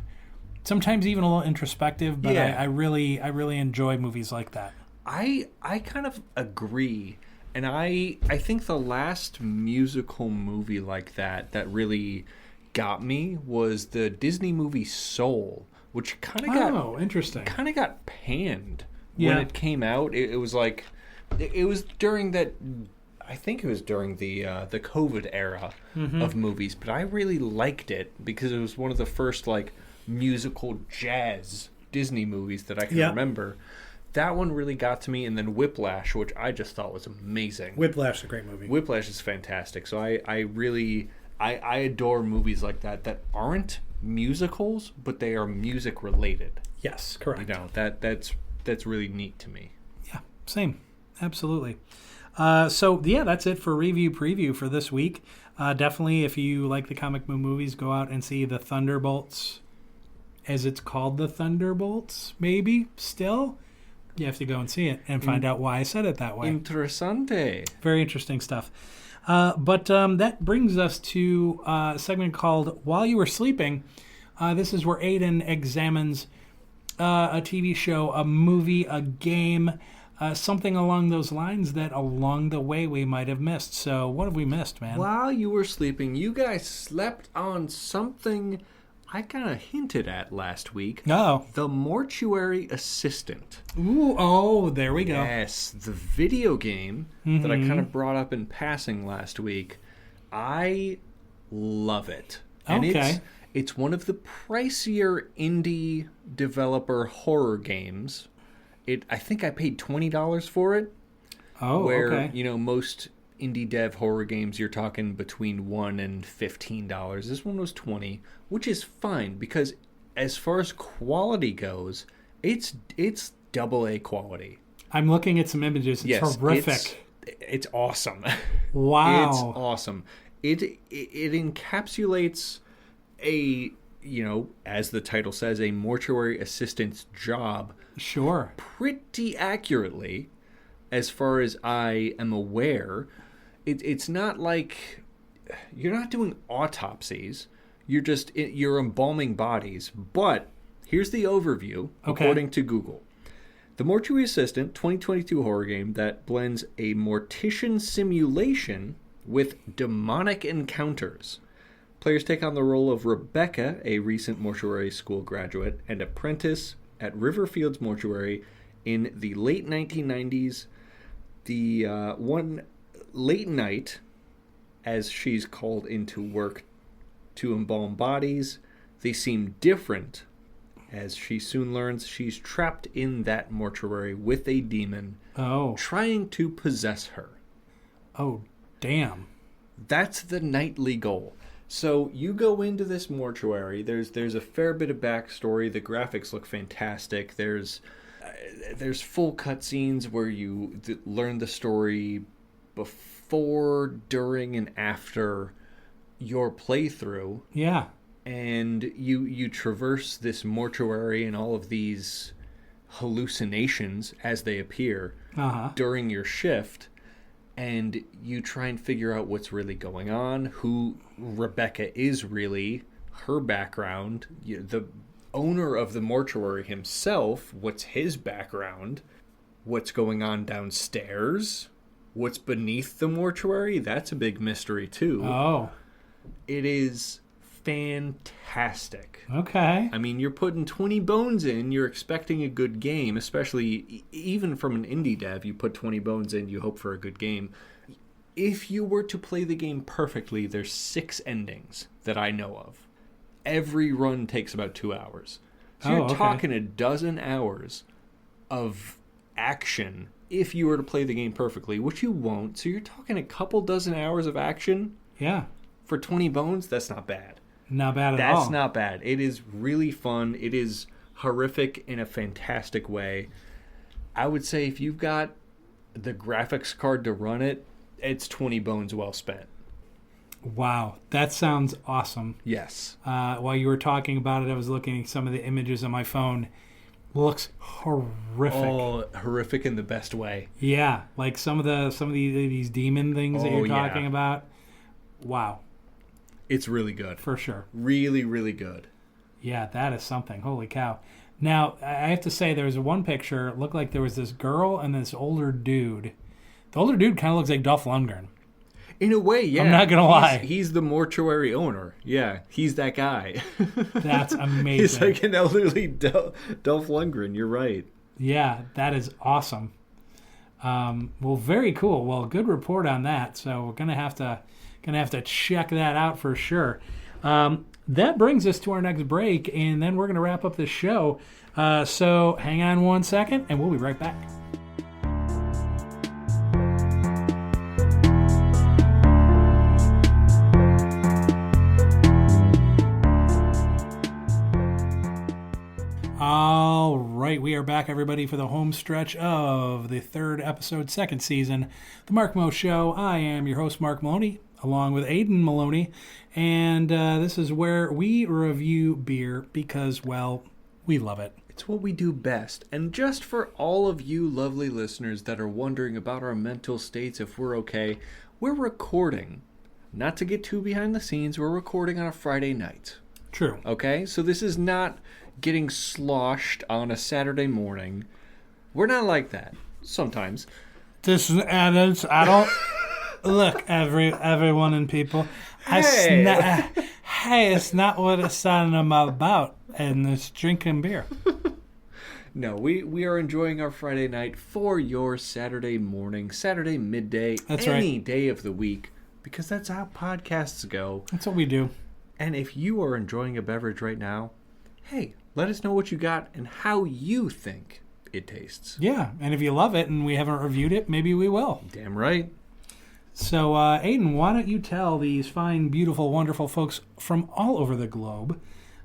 sometimes even a little introspective, but yeah. I really enjoy movies like that. I kind of agree, and I think the last musical movie like that really got me was the Disney movie Soul, which kind of interesting. Kind of got panned when it came out. It was like it was during that. I think it was during the COVID era of movies, but I really liked it because it was one of the first like musical jazz Disney movies that I can remember. That one really got to me, and then Whiplash, which I just thought was amazing. Whiplash is a great movie. Whiplash is fantastic. So I really adore movies like that aren't musicals, but they are music related. Yes, correct. You know, that's really neat to me. Yeah, same. Absolutely. That's it for review preview for this week. Definitely, if you like the comic book movies, go out and see the Thunderbolts, as it's called, the Thunderbolts. Maybe still, you have to go and see it and find out why I said it that way. Interessante. Very interesting stuff. But that brings us to a segment called While You Were Sleeping. This is where Aiden examines a TV show, a movie, a game. Something along those lines that along the way we might have missed. So what have we missed, man? While you were sleeping, you guys slept on something I kind of hinted at last week. Oh. The Mortuary Assistant. Ooh, there we go. Yes, the video game that I kind of brought up in passing last week. I love it. And it's one of the pricier indie developer horror games. I think I paid $20 for it. Oh, where, most indie dev horror games, you're talking between $1 and $15. This one was $20, which is fine because as far as quality goes, it's AA quality. I'm looking at some images. It's horrific. It's awesome. Wow. It's awesome. It encapsulates as the title says, a mortuary assistant's job. Sure. Pretty accurately, as far as I am aware. It's not like you're not doing autopsies. You're embalming bodies. But here's the overview, according to Google. The Mortuary Assistant 2022 horror game that blends a mortician simulation with demonic encounters. Players take on the role of Rebecca, a recent mortuary school graduate and apprentice at Riverfields Mortuary in the late 1990s. The one late night, as she's called into work to embalm bodies, they seem different, as she soon learns she's trapped in that mortuary with a demon trying to possess her. Oh, damn. That's the nightly goal. So you go into this mortuary. There's a fair bit of backstory. The graphics look fantastic. There's full cutscenes where you learn the story before, during, and after your playthrough. Yeah. And you traverse this mortuary and all of these hallucinations as they appear during your shift. and you try and figure out what's really going on, who Rebecca is really, her background, the owner of the mortuary himself, what's his background, what's going on downstairs, what's beneath the mortuary. That's a big mystery too. Oh. It is fantastic. Okay. I mean, you're putting 20 bones in, you're expecting a good game, especially even from an indie dev, you put 20 bones in, you hope for a good game. If you were to play the game perfectly, there's 6 endings that I know of. Every run takes about 2 hours. So you're talking a dozen hours of action if you were to play the game perfectly, which you won't. So you're talking a couple dozen hours of action. Yeah. For 20 bones, that's not bad. Not bad at all. That's not bad. It is really fun. It is horrific in a fantastic way. I would say if you've got the graphics card to run it, it's 20 bones well spent. Wow, that sounds awesome. Yes. While you were talking about it, I was looking at some of the images on my phone. Looks horrific. Oh, horrific in the best way. Yeah, like some of these demon things that you're talking about. Wow. It's really good. For sure. Really, really good. Yeah, that is something. Holy cow. Now, I have to say, there was one picture. It looked like there was this girl and this older dude. The older dude kind of looks like Dolph Lundgren. In a way, yeah. I'm not going to lie. He's the mortuary owner. Yeah, he's that guy. That's amazing. He's like an elderly Dolph Lundgren. You're right. Yeah, that is awesome. Well, very cool. Well, good report on that. So we're gonna have to check that out for sure. That brings us to our next break, and then we're gonna wrap up this show. So hang on one second, and we'll be right back. All right, we are back, everybody, for the home stretch of the 3rd episode, 2nd season, The Mark Mo Show. I am your host, Mark Maloney, along with Aiden Maloney, and this is where we review beer because, well, we love it. It's what we do best. And just for all of you lovely listeners that are wondering about our mental states, if we're okay, we're recording. Not to get too behind the scenes, we're recording on a Friday night. True. Okay? So this is not getting sloshed on a Saturday morning. We're not like that. Sometimes. This is adults. I don't look everyone and people. Hey. Hey, it's not what it's I'm about, and it's drinking beer. No, we are enjoying our Friday night for your Saturday morning, Saturday midday, any day of the week, because that's how podcasts go. That's what we do. And if you are enjoying a beverage right now, hey, let us know what you got and how you think it tastes. Yeah, and if you love it and we haven't reviewed it, maybe we will. Damn right. So, Aiden, why don't you tell these fine, beautiful, wonderful folks from all over the globe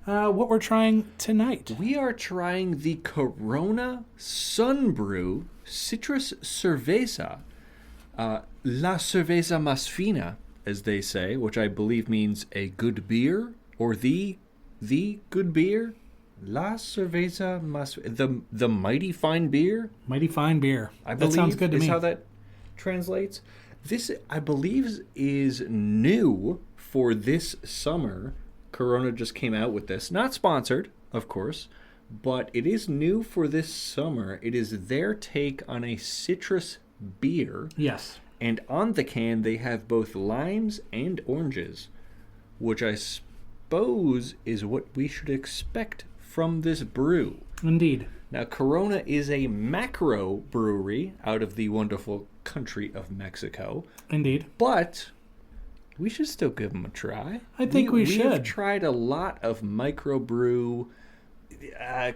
what we're trying tonight? We are trying the Corona Sunbrew Citrus Cerveza. La Cerveza Más Fina, as they say, which I believe means a good beer, or the good beer. La Cerveza Más... The mighty fine beer? Mighty fine beer. I believe that sounds good to me. Is how that translates. This, I believe, is new for this summer. Corona just came out with this. Not sponsored, of course, but it is new for this summer. It is their take on a citrus beer. Yes. And on the can, they have both limes and oranges, which I suppose is what we should expect from this brew. Indeed. Now, Corona is a macro brewery out of the wonderful country of Mexico. Indeed. But we should still give them a try. I think we should. We've tried a lot of microbrew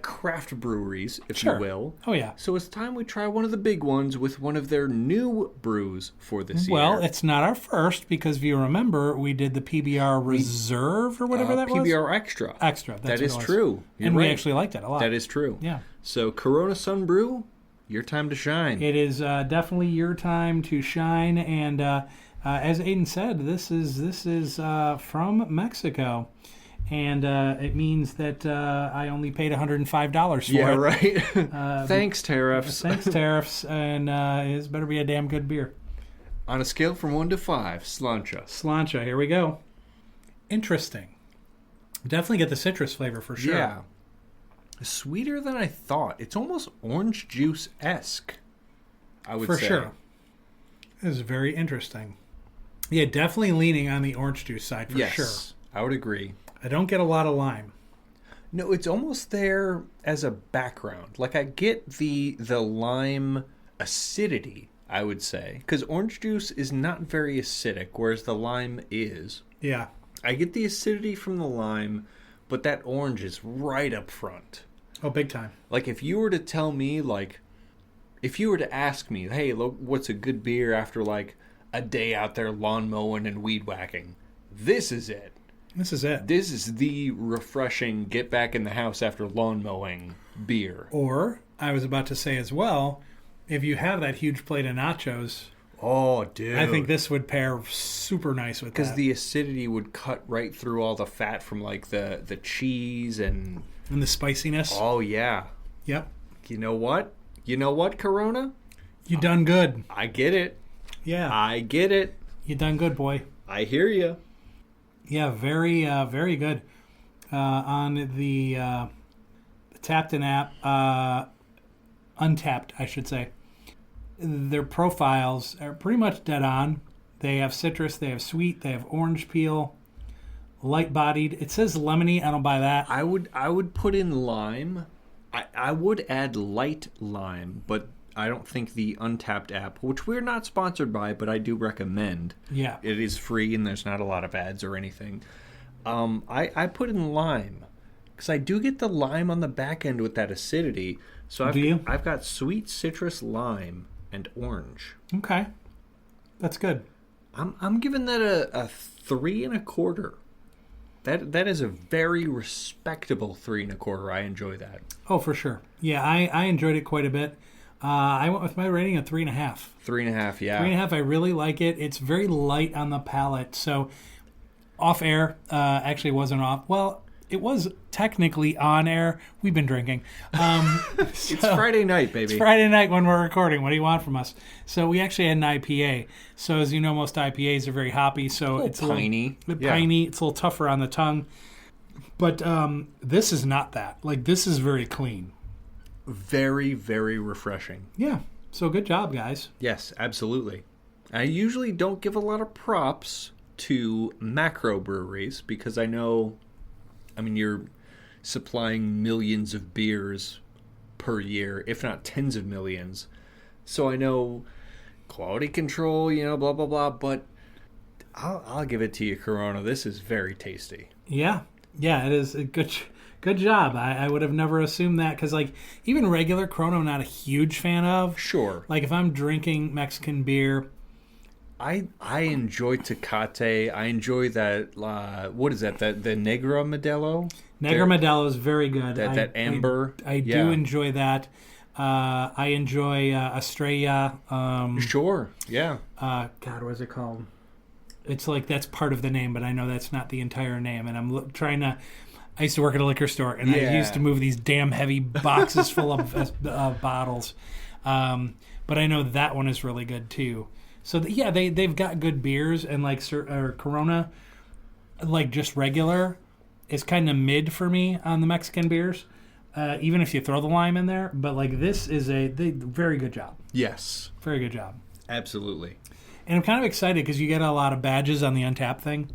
craft breweries, if you will. Oh, yeah. So it's time we try one of the big ones with one of their new brews for this year. Well, it's not our first, because if you remember, we did the PBR Reserve or whatever that was. PBR Extra. Extra. That is true. And we actually liked it a lot. That is true. Yeah. So Corona Sunbrew, your time to shine. It is definitely your time to shine, and as Aiden said, this is from Mexico, and it means that I only paid $105 for it. Yeah, right. Thanks, tariffs. Thanks, tariffs, and it better be a damn good beer. On a scale from 1 to 5, Slancha. Slancha, here we go. Interesting. Definitely get the citrus flavor for sure. Yeah. Sweeter than I thought. It's almost orange juice-esque, I would say. For sure. This is very interesting. Yeah, definitely leaning on the orange juice side for sure. Yes, I would agree. I don't get a lot of lime. No, it's almost there as a background. Like, I get the lime acidity, I would say. Because orange juice is not very acidic, whereas the lime is. Yeah. I get the acidity from the lime, but that orange is right up front. Oh, big time. Like, if you were to tell me, like, if you were to ask me, hey, look, what's a good beer after, like, a day out there lawn mowing and weed whacking? This is it. This is it. This is the refreshing get back in the house after lawn mowing beer. Or, I was about to say as well, if you have that huge plate of nachos, oh, dude, I think this would pair super nice with that. Because the acidity would cut right through all the fat from, like, the cheese and the spiciness. Oh, yeah. Yep. You know what? You know what, Corona? You done good. I get it. Yeah. I get it. You done good, boy. I hear you. Yeah, very good. On the Tapped and app, Untapped, I should say. Their profiles are pretty much dead on. They have citrus, they have sweet, they have orange peel, light-bodied. It says lemony. I don't buy that. I would put in lime. I would add light lime, but I don't think the Untapped app, which we're not sponsored by, but I do recommend. Yeah. It is free and there's not a lot of ads or anything. I put in lime because I do get the lime on the back end with that acidity. So I've got sweet citrus lime and orange. Okay. That's good. I'm giving that a 3 1/4. That is a very respectable 3 1/4. I enjoy that. Oh, for sure. Yeah, I enjoyed it quite a bit. I went with my rating of 3.5. 3.5, yeah. 3.5. I really like it. It's very light on the palate. So off air, actually wasn't off. Well, it was technically on air. We've been drinking. It's Friday night, baby. It's Friday night when we're recording. What do you want from us? So we actually had an IPA. So as you know, most IPAs are very hoppy. So it's piney. Piney. It's a little tougher on the tongue. But this is not that. Like, this is very clean. Very, very refreshing. Yeah. So good job, guys. Yes, absolutely. I usually don't give a lot of props to macro breweries because I know, you're supplying millions of beers per year, if not tens of millions. So I know quality control, blah, blah, blah. But I'll give it to you, Corona. This is very tasty. Yeah. Yeah, it is a good job. I would have never assumed that because, like, even regular Corona I'm not a huge fan of. Sure. Like, if I'm drinking Mexican beer, I enjoy Tecate. I enjoy that, what is that, the Negra Modelo? Negra Modelo is very good. That amber. I do enjoy that. I enjoy Estrella. Sure, yeah. God, what is it called? It's like that's part of the name, but I know that's not the entire name. And I'm trying to... I used to work at a liquor store, and I used to move these damn heavy boxes full of bottles. But I know that one is really good, too. So, they've got good beers, and, like, Corona, like, just regular, is kind of mid for me on the Mexican beers, even if you throw the lime in there. But, like, this is very good job. Yes. Very good job. Absolutely. And I'm kind of excited because you get a lot of badges on the Untapped thing.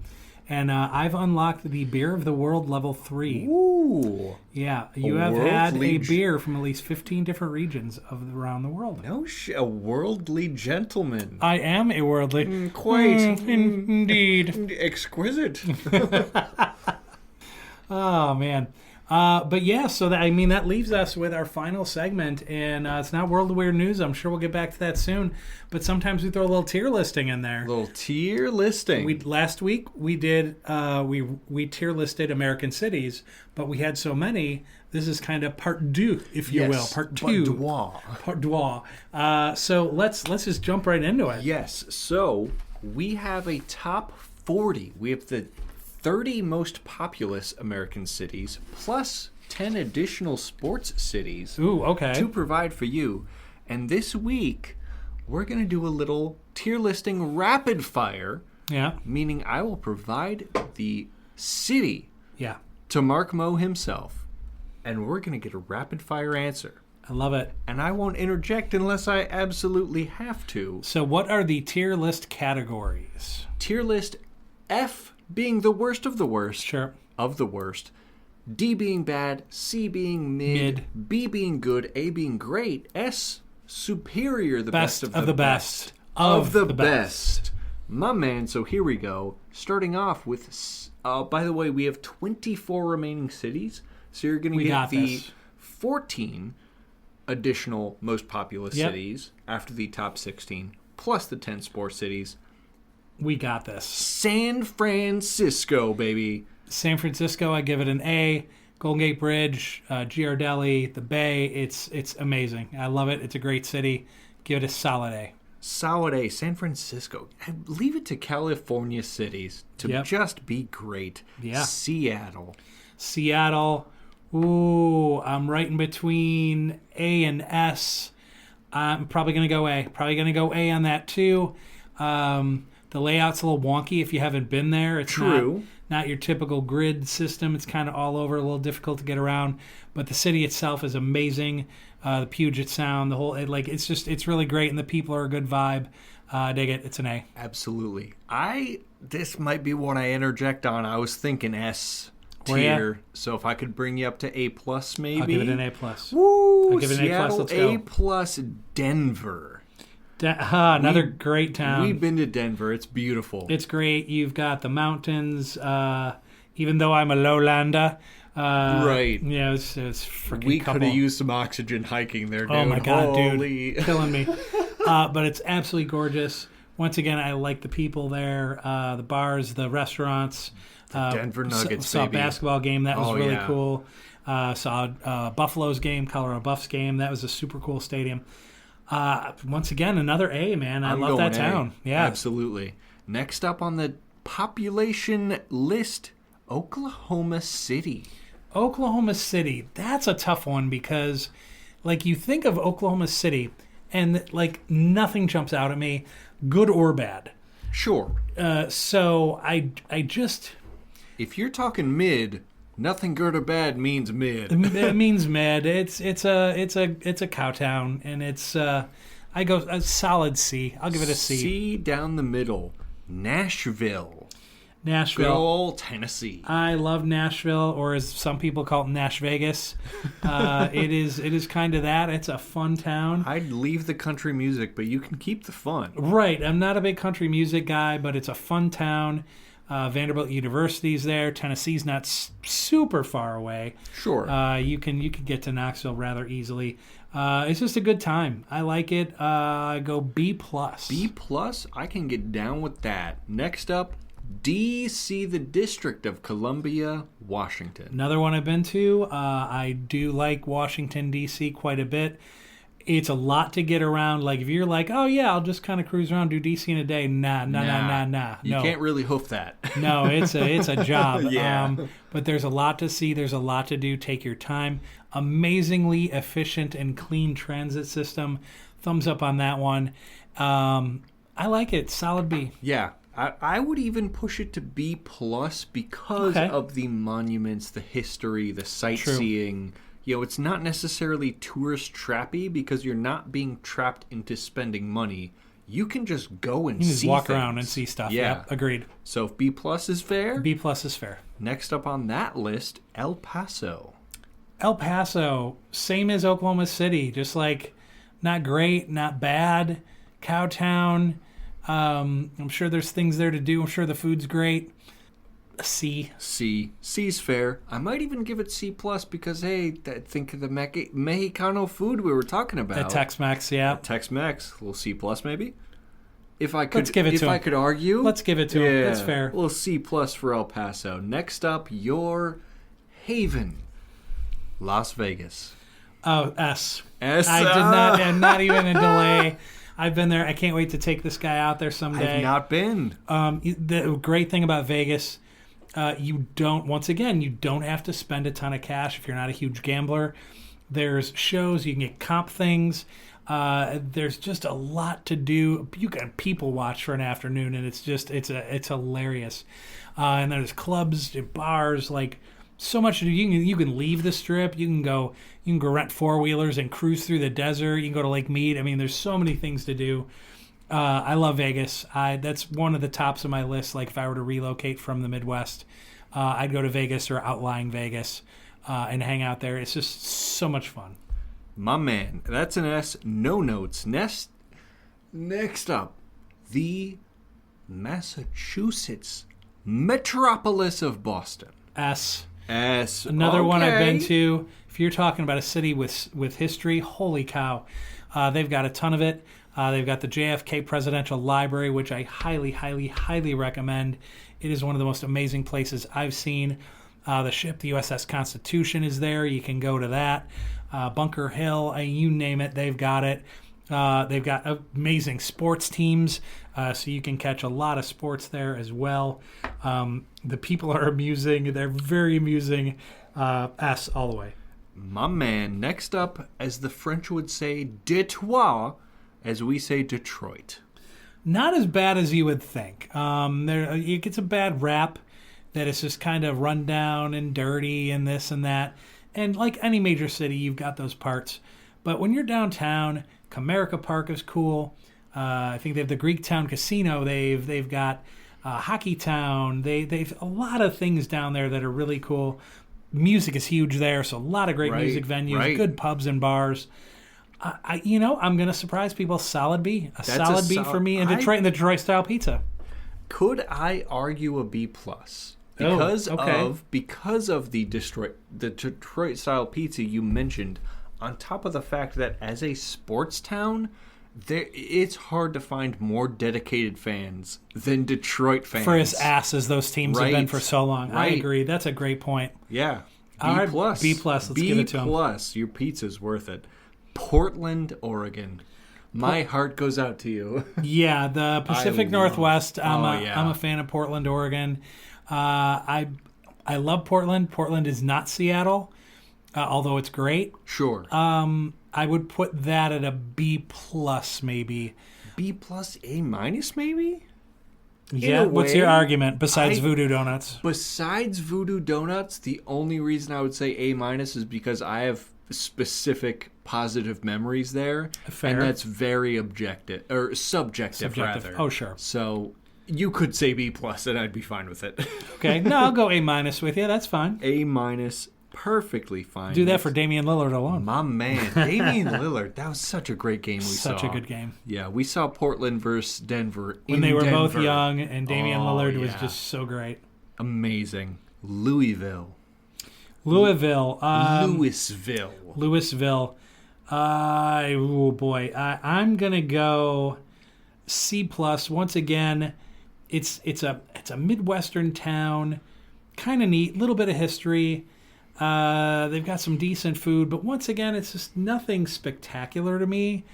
And I've unlocked the Beer of the World Level 3. Ooh. Yeah. You have had a beer from at least 15 different regions around the world. No a worldly gentleman. I am a worldly. Quite. Indeed. Exquisite. Oh, man. But yeah, so that leaves us with our final segment, and it's not World of Weird News. I'm sure we'll get back to that soon. But sometimes we throw a little tier listing in there. Little tier listing. Last week we did we tier listed American cities, but we had so many. This is kind of part deux, if you will, part two. Part deux. So let's just jump right into it. Yes. So we have a top 40. We have the 30 most populous American cities, plus 10 additional sports cities. Ooh, okay. To provide for you. And this week, we're going to do a little tier listing rapid fire. Yeah. Meaning I will provide the city Yeah. to Mark Moe himself, and we're going to get a rapid fire answer. I love it. And I won't interject unless I absolutely have to. So what are the tier list categories? Tier list: F being the worst of the worst. Sure. Of the worst. D being bad. C being mid. B being good. A being great. S superior, the best of the best. Of the best. My man, so here we go. Starting off with, by the way, we have 24 remaining cities. So you're going to get the 14 additional most populous cities after the top 16, plus the 10 sports cities. We got this. San Francisco, baby. San Francisco, I give it an A. Golden Gate Bridge, Ghirardelli, the Bay, it's amazing. I love it. It's a great city. Give it a solid A. Solid A. San Francisco. I leave it to California cities to just be great. Yeah. Seattle. Ooh, I'm right in between A and S. I'm probably going to go A. Probably going to go A on that too. The layout's a little wonky if you haven't been there. It's not your typical grid system. It's kind of all over, a little difficult to get around. But the city itself is amazing. The Puget Sound, the whole, it's really great, and the people are a good vibe. Dig it. It's an A. Absolutely. This might be one I interject on. I was thinking S tier. So if I could bring you up to A+, maybe. I'll give it an A+. Woo! I'll give it an A+. Let's go. A+, Denver. Another great town. We've been to Denver. It's beautiful. It's great. You've got the mountains. Even though I'm a lowlander, right? Yeah, it's freaking. We could have used some oxygen hiking there, dude. Oh my god, Holy. dude, killing me. But it's absolutely gorgeous. Once again, I like the people there, the bars, the restaurants. The Denver Nuggets. Saw a basketball game that was really cool. Saw Buffalo's game, Colorado Buffs game. That was a super cool stadium. Once again, another A, man. I love that town. Yeah, absolutely. Next up on the population list, Oklahoma City. Oklahoma City. That's a tough one because, you think of Oklahoma City, and nothing jumps out at me, good or bad. Sure. So I just. If you're talking mid. Nothing good or bad means mid. It means mid. It's a cow town, and it's I go a solid C. I'll give it a C. C down the middle. Nashville. Good old Tennessee. I love Nashville, or as some people call it, Nash Vegas. It is kind of that. It's a fun town. I'd leave the country music, but you can keep the fun. Right. I'm not a big country music guy, but it's a fun town. Vanderbilt University's there. Tennessee's not super far away. Sure. You can get to Knoxville rather easily. It's just a good time. I like it. I go B+. B+? I can get down with that. Next up, D.C., the District of Columbia, Washington. Another one I've been to. I do like Washington, D.C. quite a bit. It's a lot to get around. If you're oh yeah, I'll just kind of cruise around, do DC in a day. Nah. You can't really hoof that. No, it's a job. Yeah. But there's a lot to see. There's a lot to do. Take your time. Amazingly efficient and clean transit system. Thumbs up on that one. I like it. Solid B. Yeah. I would even push it to B+ because of the monuments, the history, the sightseeing. True. It's not necessarily tourist trappy because you're not being trapped into spending money. You can just go and see walk around and see stuff. Yeah. Yep, agreed. So if B+ is fair? B+ is fair. Next up on that list, El Paso. El Paso, same as Oklahoma City. Just not great, not bad. Cow town. I'm sure there's things there to do. I'm sure the food's great. C. C's fair. I might even give it C+ because, hey, think of the Mexicano food we were talking about. The Tex-Mex, yeah. Tex-Mex, a little C+ maybe. If I could, let's give it to him. I could argue, let's give it to him. That's fair. A little C+ for El Paso. Next up, your haven, Las Vegas. Oh, S. S. I did not, and not even a delay. I've been there. I can't wait to take this guy out there someday. I've not been. The great thing about Vegas. You don't have to spend a ton of cash if you're not a huge gambler. There's shows, you can get comp things. There's just a lot to do. You can people watch for an afternoon, and it's hilarious. And there's clubs, bars, like so much to do. You can leave the strip. You can go rent 4-wheelers and cruise through the desert. You can go to Lake Mead. I mean, there's so many things to do. I love Vegas. That's one of the tops of my list. Like if I were to relocate from the Midwest, I'd go to Vegas or outlying Vegas and hang out there. It's just so much fun. My man, that's an S. No notes. Next up, the Massachusetts metropolis of Boston. S. Another one I've been to. If you're talking about a city with history, holy cow. They've got a ton of it. They've got the JFK Presidential Library, which I highly, highly, highly recommend. It is one of the most amazing places I've seen. The ship, the USS Constitution, is there. You can go to that. Bunker Hill, you name it, they've got it. They've got amazing sports teams, so you can catch a lot of sports there as well. The people are amusing. They're very amusing. S all the way. My man, next up, as the French would say, Detroit, as we say Detroit. Not as bad as you would think. It gets a bad rap that it's just kind of run down and dirty and this and that. And like any major city, you've got those parts. But when you're downtown, Comerica Park is cool. I think they have the Greektown Casino. They've got Hockey Town. They've a lot of things down there that are really cool. Music is huge there, so a lot of great music venues, good pubs and bars. I'm going to surprise people. Solid B. Solid B for me in Detroit and the Detroit style pizza. Could I argue a B plus? Because of the Detroit style pizza you mentioned, on top of the fact that as a sports town, it's hard to find more dedicated fans than Detroit fans. For as ass as those teams have been for so long. Right. I agree. That's a great point. Yeah. B plus. B plus. Let's give it to them. B plus. Your pizza's worth it. Portland, Oregon. My heart goes out to you. Yeah, the Pacific Northwest. I'm a fan of Portland, Oregon. I love Portland. Portland is not Seattle, although it's great. Sure. I would put that at a B plus, maybe. B plus, A minus, maybe? Yeah. What's your argument besides Voodoo Donuts? Besides Voodoo Donuts, the only reason I would say A minus is because I have specific positive memories there. Fair. And that's very objective, or subjective rather. Oh, sure. So you could say B plus and I'd be fine with it. Okay. No, I'll go A minus with you. That's fine. A minus, perfectly fine. Do that for Damian Lillard alone. My man, Damian Lillard. That was such a great game we saw. Such a good game. Yeah, we saw Portland versus Denver when they were both young, and Damian Lillard was just so great. Amazing. Louisville. Louisville. Oh boy, I'm gonna go C plus. Once again, it's a Midwestern town, kind of neat, little bit of history. They've got some decent food, but once again, it's just nothing spectacular to me.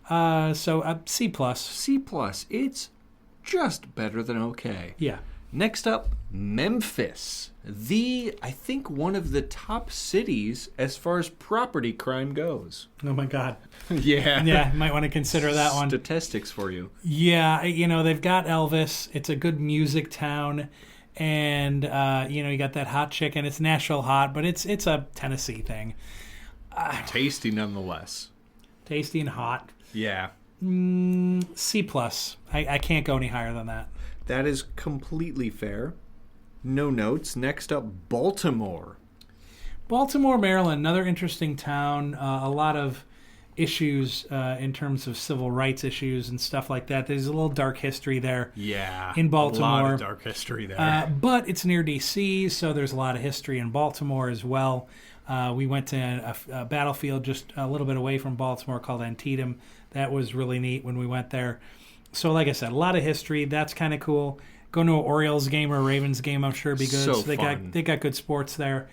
So C plus. C plus. It's just better than okay. Yeah. Next up, Memphis. I think one of the top cities as far as property crime goes. Oh my God. Yeah. Yeah, might want to consider that one. Statistics for you. Yeah, they've got Elvis. It's a good music town. And, you got that hot chicken. It's Nashville hot, but it's a Tennessee thing. Tasty nonetheless. Tasty and hot. Yeah. C plus. I can't go any higher than that. That is completely fair. No notes. Next up, Baltimore. Baltimore, Maryland, another interesting town. A lot of issues in terms of civil rights issues and stuff like that. There's a little dark history there. Yeah. In Baltimore. A lot of dark history there. But it's near D.C., so there's a lot of history in Baltimore as well. We went to a battlefield just a little bit away from Baltimore called Antietam. That was really neat when we went there. So like I said, a lot of history. That's kind of cool. Going to an Orioles game or a Ravens game, I'm sure would be good. So they fun. got good sports there.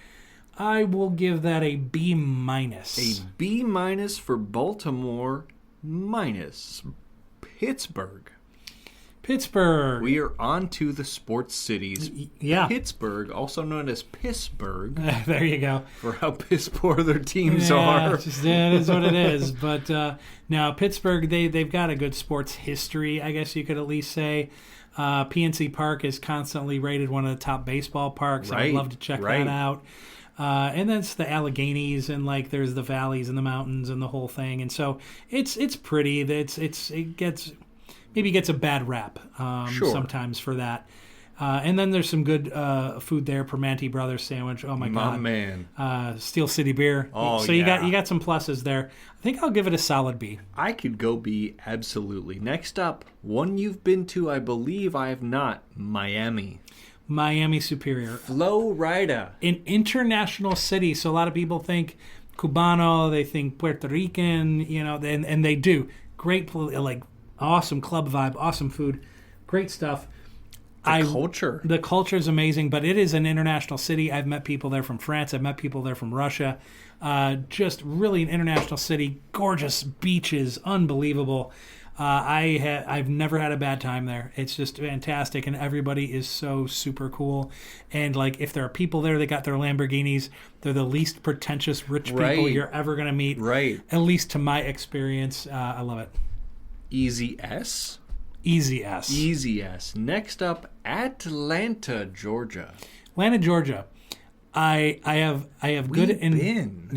I will give that a B minus. A B minus for Baltimore minus Pittsburgh. Pittsburgh. We are on to the sports cities. Yeah. Pittsburgh, also known as Pissburgh, There you go. for how piss poor their teams Yeah, are. it is what it is. But now Pittsburgh, they've got a good sports history, I guess you could at least say. PNC Park is constantly rated one of the top baseball parks. Right, I'd love to check that out. And that's the Alleghenies, and like there's the valleys and the mountains and the whole thing. And so it's pretty. It gets a bad rap sometimes for that. And then there's some good food there. Primanti Brothers sandwich. Oh my god, man. Steel City beer. Oh, so you got some pluses there. I think I'll give it a solid B. I could go B, absolutely. Next up, one you've been to, I believe I have not. Miami Superior. Florida. An international city, so a lot of people think Cubano, they think Puerto Rican, and they do. Great, like awesome club vibe, awesome food, great stuff. Culture. The culture is amazing, but it is an international city. I've met people there from France. I've met people there from Russia. Just really an international city. Gorgeous beaches, unbelievable. I've never had a bad time there. It's just fantastic, and everybody is so super cool. And like, if there are people there that got their Lamborghinis, they're the least pretentious rich people you're ever gonna meet. Right. At least to my experience, I love it. Easy S. Easy S. Easy S. Next up, Atlanta, Georgia. Atlanta, Georgia. I have good.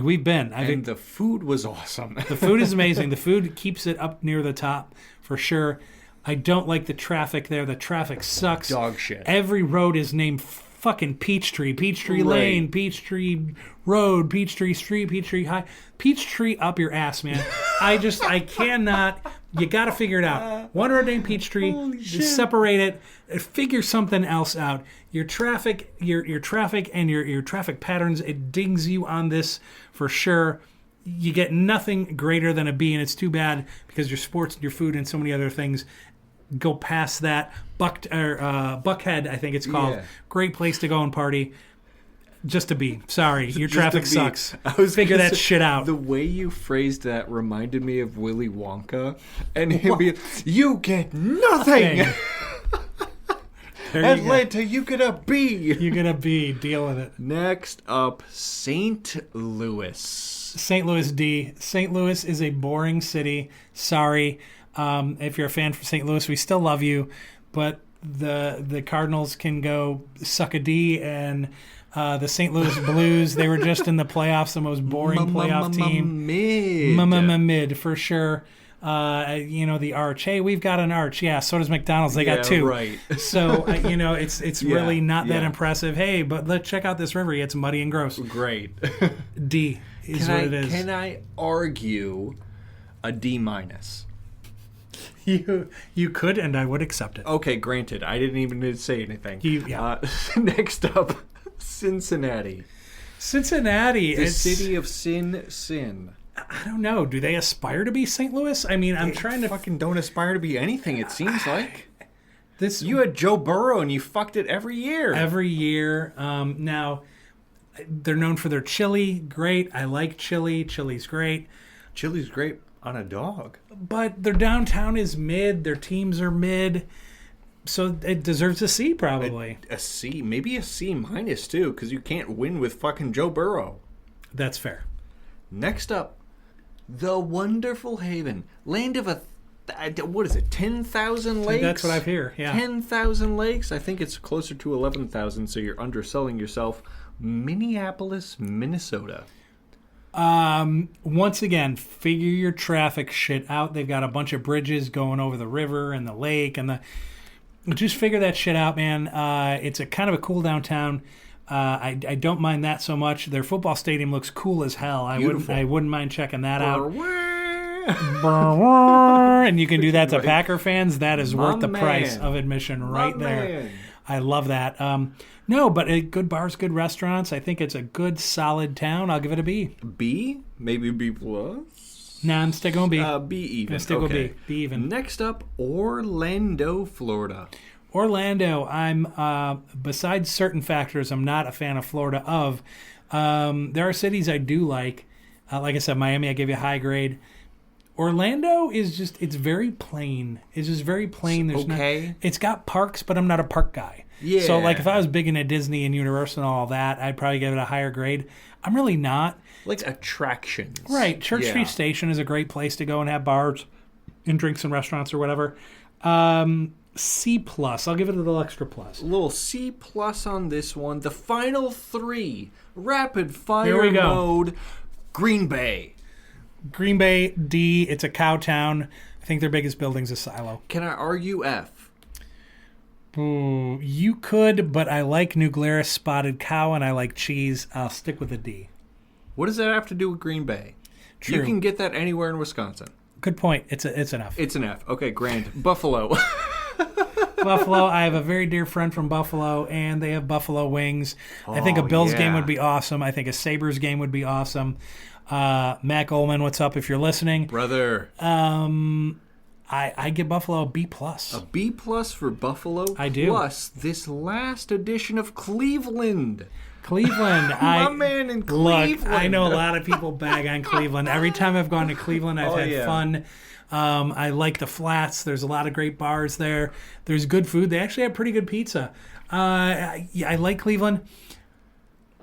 We've been. And the food was awesome. The food is amazing. The food keeps it up near the top for sure. I don't like the traffic there. The traffic sucks. Dog shit. Every road is named fucking Peachtree. Peachtree Lane, Peachtree Road, Peachtree Street, Peachtree High. Peachtree up your ass, man. I cannot. You got to figure it out. One road named Peachtree. Just separate it. Figure something else out. Your traffic, your traffic, and your traffic patterns. It dings you on this for sure. You get nothing greater than a B, and it's too bad because your sports, your food, and so many other things go past that. Buckhead, I think it's called. Yeah. Great place to go and party. Just a B. Sorry, your traffic sucks. Figure that shit out. The way you phrased that reminded me of Willy Wonka, and he'll be, "You get nothing." Atlanta, you get a B. You get a B. Deal with it. Next up, St. Louis. St. Louis D. St. Louis is a boring city. Sorry, if you're a fan from St. Louis, we still love you, but the Cardinals can go suck a D, and the St. Louis Blues, they were just in the playoffs, the most boring playoff team. Mid for sure. The arch. Hey, we've got an arch. Yeah, so does McDonald's. They got two. Right. So, it's really not that impressive. Hey, but let's check out this river. It's muddy and gross. Great. D is what it is. Can I argue a D minus? You could, and I would accept it. Okay, granted. I didn't even need to say anything. Next up, Cincinnati. The city of sin. I don't know. Do they aspire to be St. Louis? I mean, I'm trying to... fucking don't aspire to be anything, it seems like. You had Joe Burrow, and you fucked it every year. Every year. Now, they're known for their chili. Great. I like chili. Chili's great. Chili's great on a dog. But their downtown is mid. Their teams are mid. So it deserves a C, probably. A C. Maybe a C minus, too, because you can't win with fucking Joe Burrow. That's fair. Next up, the wonderful Haven. Land of 10,000 lakes? That's what I've heard, yeah. 10,000 lakes? I think it's closer to 11,000, so you're underselling yourself. Minneapolis, Minnesota. Once again, figure your traffic shit out. They've got a bunch of bridges going over the river and the lake and just figure that shit out, man. It's a kind of a cool downtown. I don't mind that so much. Their football stadium looks cool as hell. I wouldn't mind checking that out. And you can do that to Packer fans. That is worth the price of admission right there. I love that. No, but good bars, good restaurants. I think it's a good, solid town. I'll give it a B. B? Maybe B plus? Nah, I'm sticking with B. B even. Stick with B. B even. Next up, Orlando, Florida. Orlando, I'm, besides certain factors, I'm not a fan of Florida of. There are cities I do like. Like I said, Miami, I give you a high grade. Orlando is just, it's very plain. It's just very plain. There's okay. It's got parks, but I'm not a park guy. Yeah. So, like, if I was big into Disney and Universal and all that, I'd probably give it a higher grade. I'm really not. Like attractions. Right. Church Street Station is a great place to go and have bars and drinks and restaurants or whatever. C+. I'll give it a little extra plus. A little C+ on this one. The final three. Rapid Here fire we go. mode. Green Bay. Green Bay, D. It's a cow town. I think their biggest building's a silo. Can I argue F? Ooh, you could, but I like New Glarus spotted cow and I like cheese. I'll stick with a D. What does that have to do with Green Bay? True. You can get that anywhere in Wisconsin. Good point. It's an F. It's an F. Okay, grand. Buffalo. Buffalo. I have a very dear friend from Buffalo, and they have buffalo wings. I think a Oh, Bills yeah. game would be awesome. I think a Sabres game would be awesome. Mac Ullman, what's up if you're listening? Brother. I give Buffalo a B+. A B+ for Buffalo. I do. Plus this last edition of Cleveland. Cleveland. My man in Cleveland. Look, I know a lot of people bag on Cleveland. Every time I've gone to Cleveland, I've had fun. I like the Flats. There's a lot of great bars there. There's good food. They actually have pretty good pizza. I like Cleveland.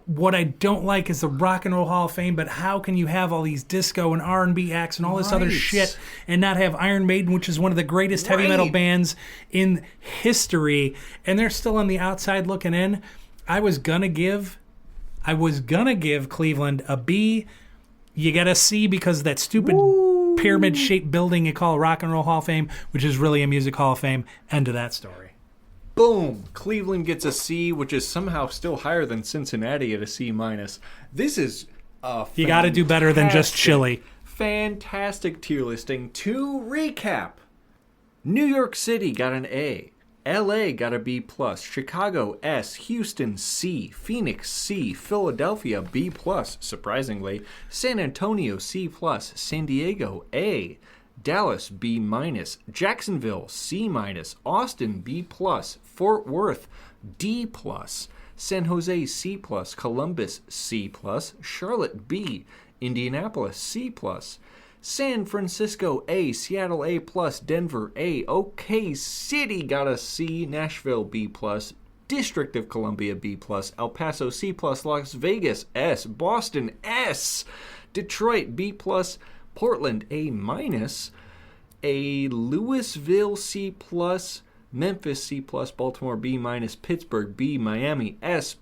What I don't like is the Rock and Roll Hall of Fame, but how can you have all these disco and R&B acts and all this other shit and not have Iron Maiden, which is one of the greatest heavy metal bands in history, and they're still on the outside looking in? I was gonna give Cleveland a B. You get a C because of that stupid pyramid-shaped building you call Rock and Roll Hall of Fame, which is really a music hall of fame. End of that story. Boom! Cleveland gets a C, which is somehow still higher than Cincinnati at a C-. This is you got to do better than just chili. Fantastic tier listing. To recap, New York City got an A. LA got a B+, Chicago S, Houston C, Phoenix C, Philadelphia B+, surprisingly, San Antonio C+, San Diego A, Dallas B-, Jacksonville C-, Austin B+, Fort Worth D+, San Jose C+, Columbus C+, Charlotte B, Indianapolis C+, San Francisco A, Seattle A+, Denver A, OK City got a C, Nashville B+, District of Columbia B+, El Paso C+, Las Vegas S, Boston S, Detroit B+, Portland A-, a Louisville C+, Memphis C+, Baltimore B-, Pittsburgh B, Miami S,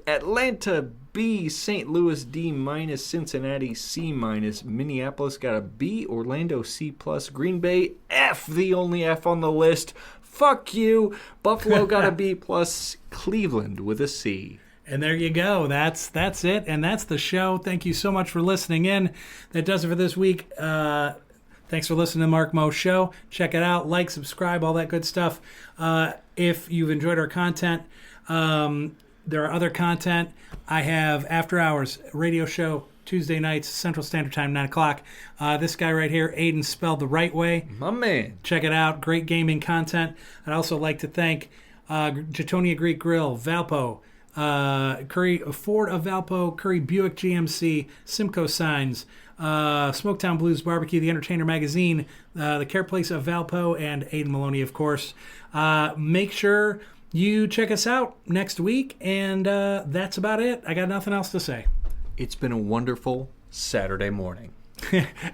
Atlanta B, St. Louis D-, Cincinnati C-, Minneapolis got a B, Orlando C+, Green Bay F, the only F on the list. Fuck you. Buffalo got a B+, Cleveland with a C. And there you go. That's it, and that's the show. Thank you so much for listening in. That does it for this week. Thanks for listening to Mark Mo's show. Check it out. Like, subscribe, all that good stuff. If you've enjoyed our content, there are other content. I have After Hours radio show Tuesday nights, Central Standard Time, 9 o'clock. This guy right here, Aiden, spelled the right way. My man. Check it out. Great gaming content. I'd also like to thank Jatonia Greek Grill, Valpo, Curry Ford of Valpo, Curry Buick GMC, Simcoe Signs, Smoketown Blues Barbecue, The Entertainer Magazine, The Care Place of Valpo, and Aiden Maloney, of course. Make sure you check us out next week, and that's about it. I got nothing else to say. It's been a wonderful Saturday morning.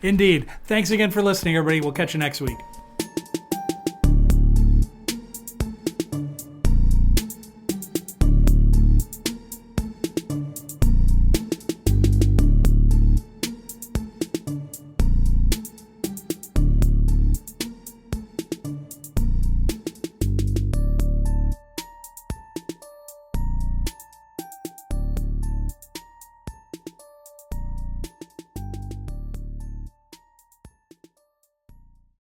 Indeed. Thanks again for listening, everybody. We'll catch you next week.